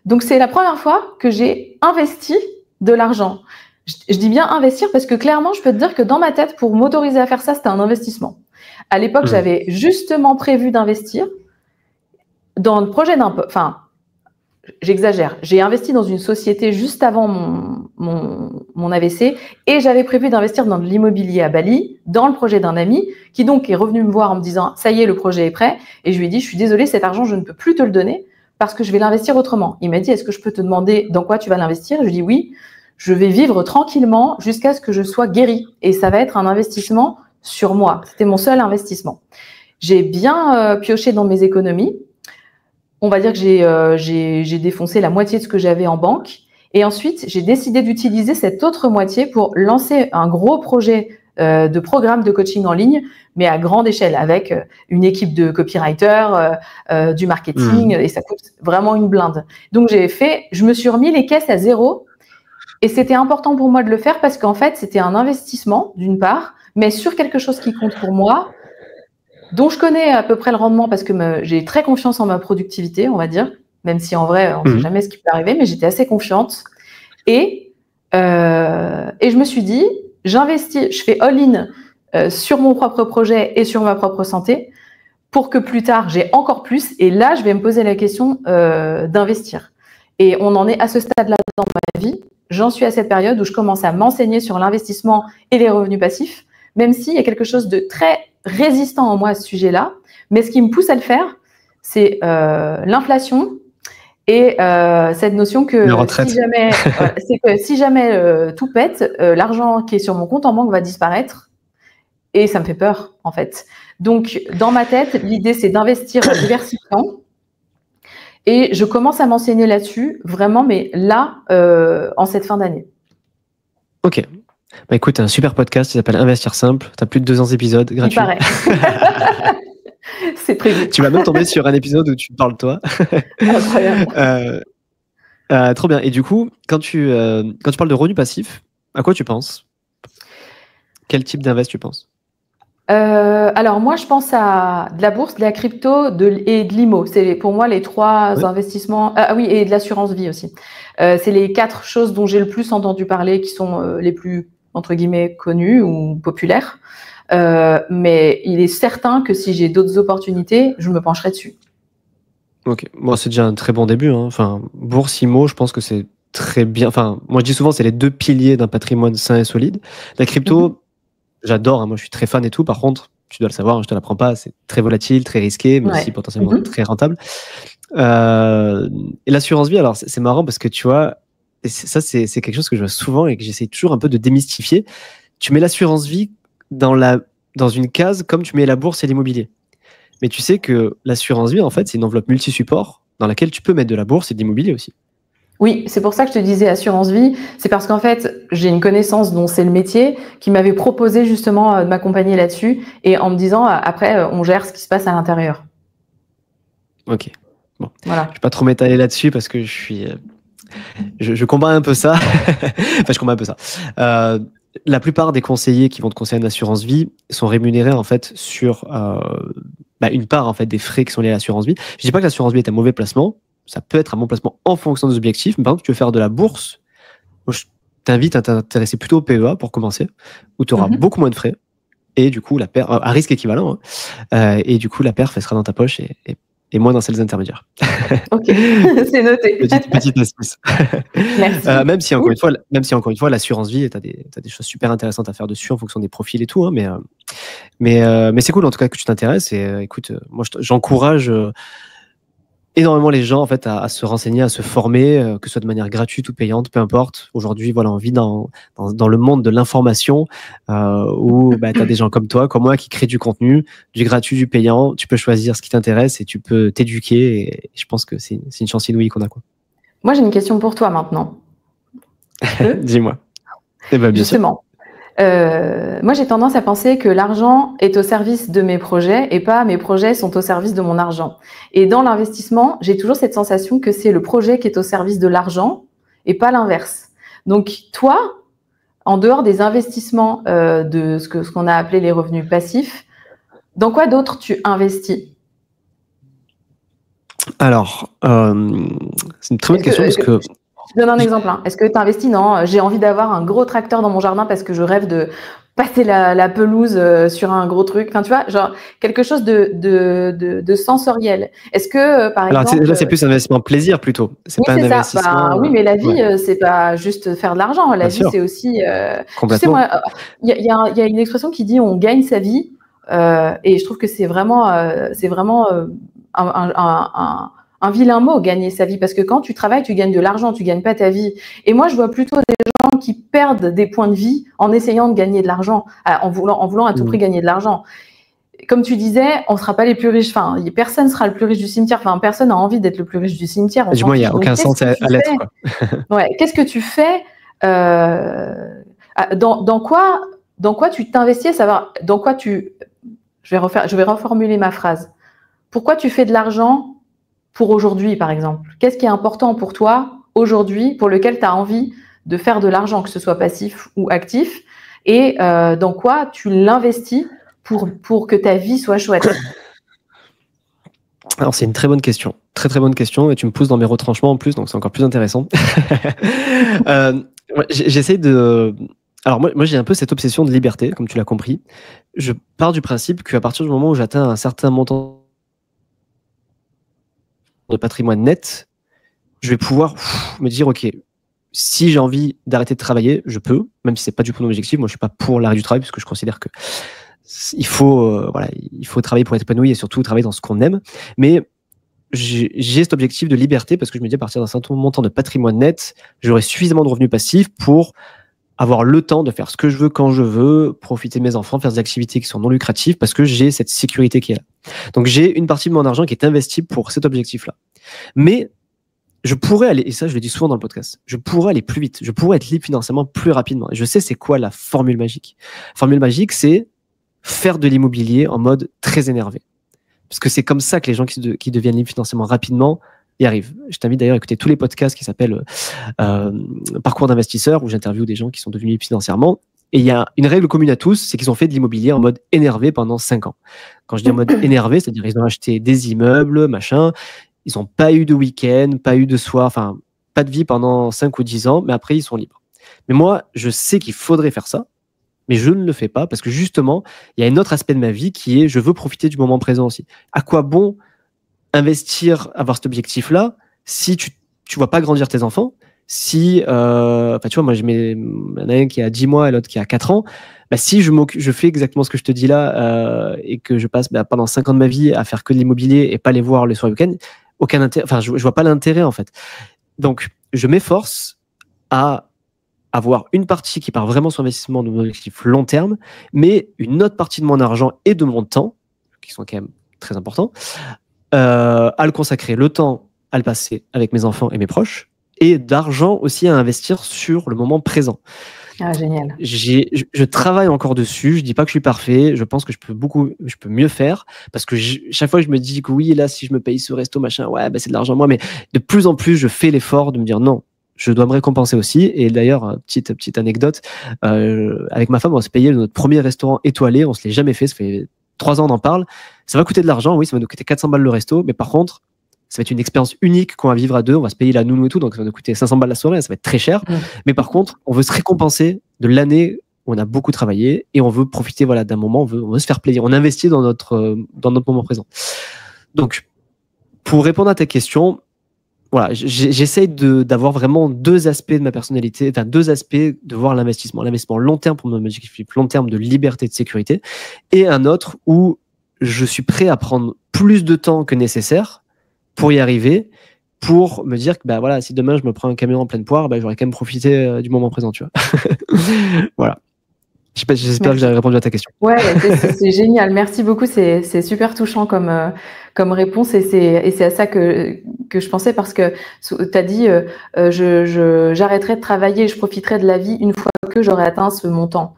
B: Donc, c'est la première fois que j'ai investi de l'argent. Je dis bien investir parce que clairement, je peux te dire que dans ma tête, pour m'autoriser à faire ça, c'était un investissement. À l'époque, j'avais justement prévu d'investir dans le projet j'exagère. J'ai investi dans une société juste avant mon AVC et j'avais prévu d'investir dans de l'immobilier à Bali, dans le projet d'un ami qui donc est revenu me voir en me disant « ça y est, le projet est prêt ». Et je lui ai dit « je suis désolée, cet argent, je ne peux plus te le donner parce que je vais l'investir autrement ». Il m'a dit « est-ce que je peux te demander dans quoi tu vas l'investir ?» Je lui ai dit « oui, je vais vivre tranquillement jusqu'à ce que je sois guérie et ça va être un investissement sur moi ». C'était mon seul investissement. J'ai bien pioché dans mes économies. On va dire que j'ai défoncé la moitié de ce que j'avais en banque. Et ensuite, j'ai décidé d'utiliser cette autre moitié pour lancer un gros projet de programme de coaching en ligne, mais à grande échelle, avec une équipe de copywriters, du marketing, et ça coûte vraiment une blinde. Donc, je me suis remis les caisses à zéro. Et c'était important pour moi de le faire parce qu'en fait, c'était un investissement, d'une part, mais sur quelque chose qui compte pour moi, dont je connais à peu près le rendement parce que j'ai très confiance en ma productivité, on va dire, même si en vrai, on ne sait jamais ce qui peut arriver, mais j'étais assez confiante. Et je me suis dit, j'investis, je fais all-in sur mon propre projet et sur ma propre santé pour que plus tard, j'ai encore plus. Et là, je vais me poser la question d'investir. Et on en est à ce stade-là dans ma vie. J'en suis à cette période où je commence à m'enseigner sur l'investissement et les revenus passifs, même s'il y a quelque chose de très résistant en moi à ce sujet-là. Mais ce qui me pousse à le faire, c'est l'inflation et cette notion que si jamais tout pète, l'argent qui est sur mon compte en banque va disparaître. Et ça me fait peur, en fait. Donc, dans ma tête, l'idée, c'est d'investir en diversifiant. Et je commence à m'enseigner là-dessus, vraiment, mais là, en cette fin d'année.
A: Ok. Bah écoute, un super podcast, il s'appelle Investir Simple. Tu as plus de 200 épisodes gratuits.
B: Il paraît. C'est prévu.
A: Tu vas même tomber sur un épisode où tu parles toi.
B: Incroyable.
A: Trop bien. Et du coup, quand tu parles de revenus passifs, à quoi tu penses? Quel type d'invest tu penses?
B: Alors moi, je pense à de la bourse, de la crypto et de l'IMO. C'est pour moi les trois investissements. Ah oui, et de l'assurance vie aussi. C'est les 4 choses dont j'ai le plus entendu parler, qui sont les plus, entre guillemets, connues ou populaires. Mais il est certain que si j'ai d'autres opportunités, je me pencherai dessus.
A: Ok, bon, c'est déjà un très bon début, hein. Enfin, bourse, IMO, je pense que c'est très bien. Enfin, moi, je dis souvent, c'est les 2 piliers d'un patrimoine sain et solide. La crypto, j'adore, hein, moi, je suis très fan et tout. Par contre, tu dois le savoir, hein, je te l'apprends pas, c'est très volatile, très risqué, mais aussi
B: Ouais.
A: potentiellement très rentable. Et l'assurance vie, alors, c'est marrant parce que tu vois, et c'est quelque chose que je vois souvent et que j'essaie toujours un peu de démystifier. Tu mets l'assurance vie dans une case comme tu mets la bourse et l'immobilier. Mais tu sais que l'assurance vie, en fait, c'est une enveloppe multi-support dans laquelle tu peux mettre de la bourse et de l'immobilier aussi.
B: Oui, c'est pour ça que je te disais assurance vie. C'est parce qu'en fait, j'ai une connaissance dont c'est le métier qui m'avait proposé justement de m'accompagner là-dessus et en me disant après, on gère ce qui se passe à l'intérieur.
A: Ok. Bon.
B: Voilà.
A: Je ne vais pas trop m'étaler là-dessus parce que je combats un peu ça. Enfin, je combats un peu ça. La plupart des conseillers qui vont te conseiller une assurance vie sont rémunérés en fait sur une part en fait des frais qui sont liés à l'assurance vie. Je dis pas que l'assurance vie est un mauvais placement. Ça peut être un bon placement en fonction des objectifs. Mais par exemple, tu veux faire de la bourse, je t'invite à t'intéresser plutôt au PEA pour commencer, où tu auras beaucoup moins de frais et du coup la perf à risque équivalent. Et du coup la perf elle sera dans ta poche et moins dans celles intermédiaires.
B: Ok, c'est noté.
A: Petite astuce.
B: Merci.
A: Même si encore une fois, l'assurance vie, t'as des choses super intéressantes à faire dessus en fonction des profils et tout. Hein, mais c'est cool en tout cas que tu t'intéresses. Et écoute, moi j'encourage énormément les gens en fait à se renseigner, à se former, que ce soit de manière gratuite ou payante, peu importe. Aujourd'hui, voilà, on vit dans le monde de l'information où tu as des gens comme toi, comme moi, qui créent du contenu, du gratuit, du payant. Tu peux choisir ce qui t'intéresse et tu peux t'éduquer. Et je pense que c'est une chance inouïe qu'on a, quoi.
B: Moi, j'ai une question pour toi maintenant.
A: Dis-moi. Eh ben, bien
B: Justement.
A: sûr.
B: Moi, j'ai tendance à penser que l'argent est au service de mes projets et pas mes projets sont au service de mon argent. Et dans l'investissement, j'ai toujours cette sensation que c'est le projet qui est au service de l'argent et pas l'inverse. Donc, toi, en dehors des investissements de ce qu'on a appelé les revenus passifs, dans quoi d'autre tu investis?
A: Alors, c'est une très bonne question parce que...
B: Je donne un exemple. Hein. Est-ce que tu investis? Non, j'ai envie d'avoir un gros tracteur dans mon jardin parce que je rêve de passer la pelouse sur un gros truc. Enfin, tu vois, genre quelque chose de sensoriel. Est-ce que, par exemple...
A: Alors, là, c'est plus un investissement plaisir plutôt. C'est pas un investissement...
B: oui, mais la vie, c'est pas juste faire de l'argent. La vie, c'est aussi... Tu sais, moi, il y a une expression qui dit on gagne sa vie. Et je trouve que c'est vraiment un vilain mot, gagner sa vie, parce que quand tu travailles, tu gagnes de l'argent, tu gagnes pas ta vie. Et moi, je vois plutôt des gens qui perdent des points de vie en essayant de gagner de l'argent, en voulant à tout prix gagner de l'argent. Comme tu disais, on sera pas les plus riches. Enfin, personne sera le plus riche du cimetière. Enfin, personne n'a envie d'être le plus riche du cimetière.
A: Du moins, il n'y a aucun sens à l'être.
B: Ouais. Qu'est-ce que tu fais dans quoi tu t'investis, à savoir dans quoi tu... Je vais reformuler ma phrase. Pourquoi tu fais de l'argent pour aujourd'hui, par exemple? Qu'est-ce qui est important pour toi aujourd'hui, pour lequel tu as envie de faire de l'argent, que ce soit passif ou actif? Et dans quoi tu l'investis pour que ta vie soit chouette?
A: Alors, c'est une très bonne question. Très, très bonne question. Et tu me pousses dans mes retranchements en plus, donc c'est encore plus intéressant. J'essaie de... Alors, moi, j'ai un peu cette obsession de liberté, comme tu l'as compris. Je pars du principe qu'à partir du moment où j'atteins un certain montant de patrimoine net, je vais pouvoir me dire, OK, si j'ai envie d'arrêter de travailler, je peux, même si c'est pas du tout mon objectif. Moi, je suis pas pour l'arrêt du travail, parce que je considère que il faut travailler pour être épanoui et surtout travailler dans ce qu'on aime. Mais j'ai cet objectif de liberté parce que je me dis à partir d'un certain montant de patrimoine net, j'aurai suffisamment de revenus passifs pour avoir le temps de faire ce que je veux quand je veux, profiter de mes enfants, faire des activités qui sont non lucratives parce que j'ai cette sécurité qui est là. Donc j'ai une partie de mon argent qui est investie pour cet objectif-là. Mais je pourrais aller, et ça je le dis souvent dans le podcast, je pourrais aller plus vite, je pourrais être libre financièrement plus rapidement. Et je sais c'est quoi la formule magique. La formule magique, c'est faire de l'immobilier en mode très énervé. Parce que c'est comme ça que les gens qui deviennent libres financièrement rapidement y arrivent. Je t'invite d'ailleurs à écouter tous les podcasts qui s'appellent Parcours d'investisseur, où j'interviewe des gens qui sont devenus libres financièrement. Et il y a une règle commune à tous, c'est qu'ils ont fait de l'immobilier en mode énervé pendant 5 ans. Quand je dis en mode énervé, c'est-à-dire ils ont acheté des immeubles, machin, ils n'ont pas eu de week-end, pas eu de soir, enfin, pas de vie pendant 5 ou 10 ans, mais après, ils sont libres. Mais moi, je sais qu'il faudrait faire ça, mais je ne le fais pas parce que justement, il y a un autre aspect de ma vie qui est je veux profiter du moment présent aussi. À quoi bon investir, avoir cet objectif-là, si tu vois pas grandir tes enfants si, enfin, tu vois, moi, il y en a un qui a 10 mois et l'autre qui a 4 ans. Bah, si je fais exactement ce que je te dis là, et que je passe pendant 5 ans de ma vie à faire que de l'immobilier et pas les voir le soir et le week-end, aucun intérêt, enfin, je vois pas l'intérêt, en fait. Donc, je m'efforce à avoir une partie qui part vraiment sur investissement de mon objectif long terme, mais une autre partie de mon argent et de mon temps, qui sont quand même très importants, à le consacrer, le temps à le passer avec mes enfants et mes proches, et d'argent aussi à investir sur le moment présent.
B: Ah, génial.
A: Je travaille encore dessus. Je dis pas que je suis parfait. Je pense que je peux mieux faire, parce que chaque fois je me dis que oui, là, si je me paye ce resto, machin, ouais, c'est de l'argent moi, mais de plus en plus, je fais l'effort de me dire non, je dois me récompenser aussi. Et d'ailleurs, petite anecdote, avec ma femme, on s'est payé notre premier restaurant étoilé. On se l'est jamais fait. Ça fait 3 ans, on en parle. Ça va coûter de l'argent, oui, ça va nous coûter 400 balles le resto, mais par contre, ça va être une expérience unique qu'on va vivre à deux. On va se payer la nounou et tout, donc ça va nous coûter 500 balles la soirée, ça va être très cher. Mais par contre, on veut se récompenser de l'année où on a beaucoup travaillé et on veut profiter, voilà, d'un moment, on veut se faire plaisir. On investit dans notre moment présent. Donc, pour répondre à ta question, voilà, j'essaye d'avoir vraiment 2 aspects de ma personnalité, enfin 2 aspects de voir l'investissement. L'investissement long terme pour mon objectif long terme de liberté, de sécurité, et un autre où je suis prêt à prendre plus de temps que nécessaire pour y arriver, pour me dire que voilà, si demain je me prends un camion en pleine poire, j'aurais quand même profité du moment présent, tu vois. Voilà. J'espère que j'ai répondu à ta question.
B: Ouais, c'est génial. Merci beaucoup. C'est super touchant comme réponse, et c'est à ça que je pensais, parce que tu as dit j'arrêterai de travailler, je profiterai de la vie une fois que j'aurai atteint ce montant.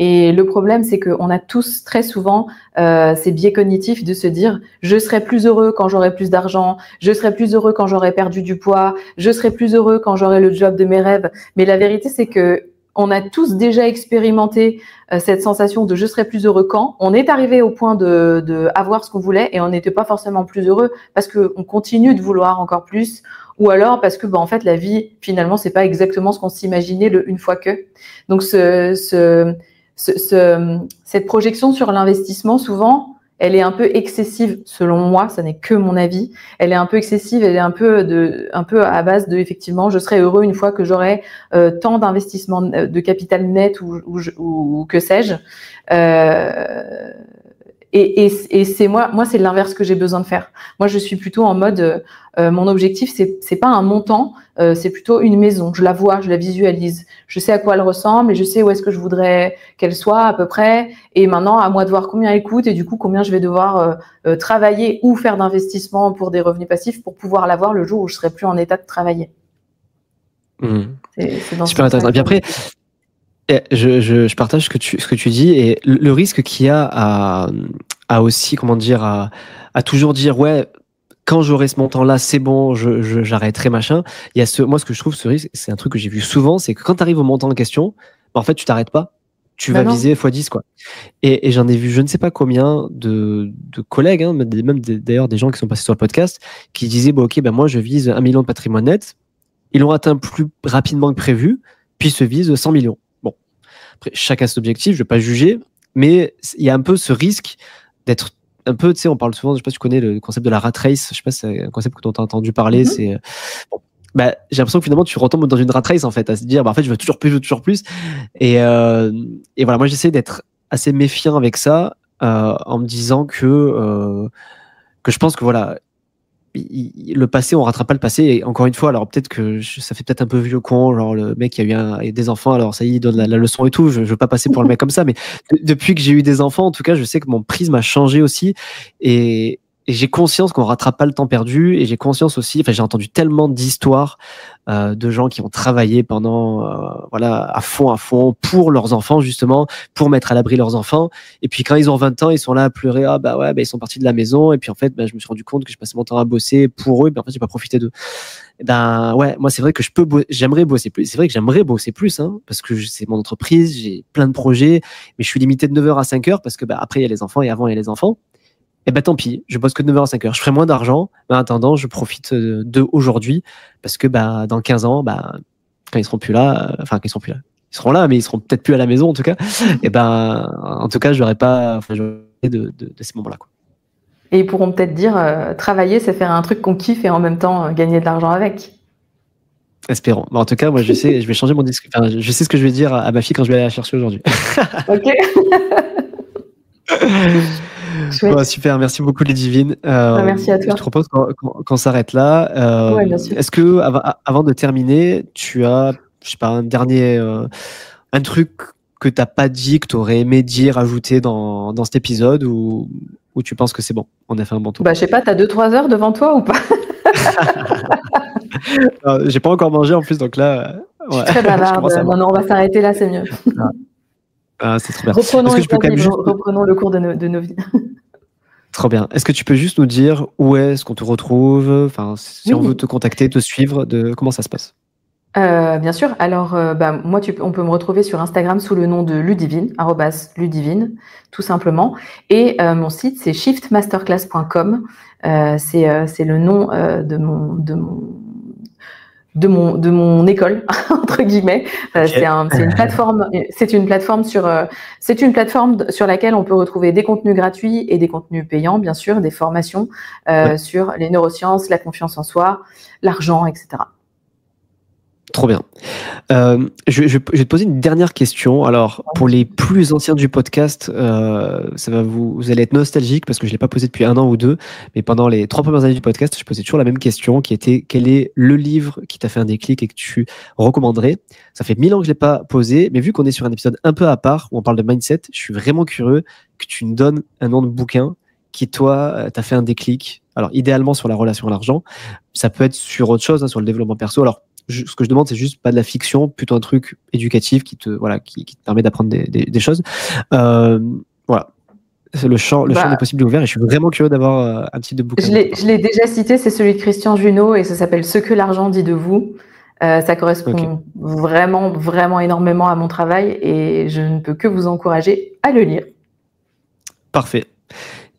B: Et le problème, c'est qu'on a tous très souvent ces biais cognitifs de se dire je serai plus heureux quand j'aurai plus d'argent, je serai plus heureux quand j'aurai perdu du poids, je serai plus heureux quand j'aurai le job de mes rêves. Mais la vérité, c'est que on a tous déjà expérimenté cette sensation de je serai plus heureux quand on est arrivé au point de avoir ce qu'on voulait, et on n'était pas forcément plus heureux parce qu'on continue de vouloir encore plus, ou alors parce que en fait la vie finalement c'est pas exactement ce qu'on s'imaginait une fois que. Donc cette projection sur l'investissement, souvent, elle est un peu excessive, selon moi, ça n'est que mon avis. Elle est un peu excessive, elle est un peu à base de, effectivement, je serai heureux une fois que j'aurai tant d'investissement de capital net ou que sais-je. Et c'est moi c'est l'inverse que j'ai besoin de faire. Moi, je suis plutôt en mode, mon objectif, c'est pas un montant, c'est plutôt une maison. Je la vois, je la visualise. Je sais à quoi elle ressemble et je sais où est-ce que je voudrais qu'elle soit à peu près. Et maintenant, à moi de voir combien elle coûte et du coup, combien je vais devoir travailler ou faire d'investissement pour des revenus passifs pour pouvoir l'avoir le jour où je serai plus en état de travailler.
A: C'est super intéressant. Et puis après, je partage ce que tu dis, et le risque qu'il y a à aussi, comment dire, à toujours dire ouais, quand j'aurai ce montant-là, c'est bon, j'arrêterai, machin. Il y a moi, ce que je trouve, ce risque, c'est un truc que j'ai vu souvent, c'est que quand tu arrives au montant en question, en fait, tu t'arrêtes pas. Tu vas viser x10, quoi. Et j'en ai vu je ne sais pas combien de collègues, hein, même d'ailleurs des gens qui sont passés sur le podcast, qui disaient ok, moi je vise 1 million de patrimoine net. Ils l'ont atteint plus rapidement que prévu, puis se visent 100 millions. Bon, après, chacun cet objectif, je ne vais pas juger, mais il y a un peu ce risque d'être un peu, tu sais, on parle souvent, je ne sais pas si tu connais le concept de la rat race, je ne sais pas si c'est un concept dont tu as entendu parler, c'est... Bon, j'ai l'impression que finalement tu retombes dans une rat race, en fait, à se dire en fait je veux toujours plus, et voilà, moi j'essaie d'être assez méfiant avec ça, en me disant que je pense que voilà, le passé, on rattrape pas le passé. Et encore une fois, alors peut-être que ça fait peut-être un peu vieux con, genre le mec qui a eu des enfants, alors ça y est, il donne la leçon et tout. Je veux pas passer pour le mec comme ça, mais depuis que j'ai eu des enfants, en tout cas, je sais que mon prisme a changé aussi, et j'ai conscience qu'on rattrape pas le temps perdu, et j'ai conscience aussi, j'ai entendu tellement d'histoires de gens qui ont travaillé pendant voilà, à fond pour leurs enfants, justement, pour mettre à l'abri leurs enfants, et puis quand ils ont 20 ans, ils sont là à pleurer, ils sont partis de la maison, et puis en fait je me suis rendu compte que je passais mon temps à bosser pour eux, et en fait j'ai pas profité d'eux. Moi c'est vrai que j'aimerais bosser plus, c'est vrai que j'aimerais bosser plus, hein, parce que c'est mon entreprise, j'ai plein de projets, mais je suis limité de 9h à 5h parce que après il y a les enfants, et avant il y a les enfants. Et tant pis, je bosse que de 9h à 5h. Je ferai moins d'argent, mais en attendant, je profite d'aujourd'hui, parce que dans 15 ans, quand ils seront plus là, ils seront là, mais ils seront peut-être plus à la maison en tout cas. Et en tout cas, j'aurai pas de ces moments-là, quoi.
B: Et ils pourront peut-être dire travailler, c'est faire un truc qu'on kiffe et en même temps gagner de l'argent avec.
A: Espérons. Bon, en tout cas, moi, je sais, je vais changer mon disque. Enfin, je sais ce que je vais dire à ma fille quand je vais aller la chercher aujourd'hui.
B: Ok.
A: Bon,
B: Chouette.
A: super, merci beaucoup Ludivine.
B: Merci à
A: Je
B: toi.
A: te propose qu'on s'arrête là.
B: Ouais, bien sûr.
A: Est-ce que avant de terminer, tu as, je sais pas, un truc que t'as pas dit, que tu aurais aimé dire, ajouter dans cet épisode, ou tu penses que c'est bon, on a fait un bon tour?
B: Bah, je sais pas, t'as 2-3 heures devant toi ou pas?
A: J'ai pas encore mangé en plus, donc là,
B: Je suis
A: ouais,
B: très
A: je
B: bavarde.
A: commence à
B: Non, on va s'arrêter là, c'est mieux.
A: c'est trop bien.
B: Reprenons
A: Est-ce que
B: une
A: je peux
B: fois
A: quand même
B: vivre,
A: juste
B: reprenons le cours de nos vies.
A: Trop bien. Est-ce que tu peux juste nous dire où est-ce qu'on te retrouve? Enfin, si on veut
B: Oui.
A: te contacter, te suivre, comment ça se passe?
B: Bien sûr. Alors, moi, on peut me retrouver sur Instagram sous le nom de Ludivine, @Ludivine, tout simplement. Et mon site, c'est shiftmasterclass.com. C'est le nom de mon école entre guillemets.
A: Ok.
B: C'est une plateforme sur laquelle on peut retrouver des contenus gratuits et des contenus payants, bien sûr, des formations
A: Ouais.
B: sur les neurosciences, la confiance en soi, l'argent, etc.
A: Trop bien. Je vais te poser une dernière question. Alors, pour les plus anciens du podcast, vous allez être nostalgique parce que je ne l'ai pas posé depuis 1 an ou 2. Mais pendant les 3 premières années du podcast, je posais toujours la même question qui était: quel est le livre qui t'a fait un déclic et que tu recommanderais? Ça fait 1000 ans que je ne l'ai pas posé, mais vu qu'on est sur un épisode un peu à part où on parle de mindset, je suis vraiment curieux que tu me donnes un nom de bouquin qui, toi, t'a fait un déclic. Alors, idéalement sur la relation à l'argent. Ça peut être sur autre chose, hein, sur le développement perso. Alors, ce que je demande, c'est juste pas de la fiction, plutôt un truc éducatif qui te permet d'apprendre des choses. Voilà. Le champ des possibles est ouvert et je suis vraiment curieux d'avoir un type de bouquin.
B: Je l'ai déjà cité, c'est celui de Christian Junot et ça s'appelle Ce que l'argent dit de vous. Ça correspond vraiment, vraiment énormément à mon travail et je ne peux que vous encourager à le lire.
A: Parfait.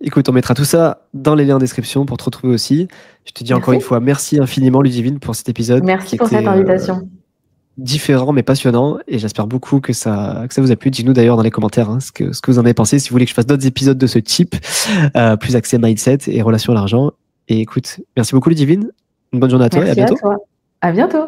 A: Écoute, on mettra tout ça dans les liens en description pour te retrouver aussi. Je te dis encore une fois merci infiniment Ludivine pour cet épisode.
B: Merci pour cette invitation.
A: Différent mais passionnant et j'espère beaucoup que ça vous a plu. Dites-nous d'ailleurs dans les commentaires ce que vous en avez pensé, si vous voulez que je fasse d'autres épisodes de ce type, plus axé mindset et relation à l'argent. Et écoute, merci beaucoup Ludivine, une bonne journée à toi et à bientôt.
B: Merci à toi. À bientôt.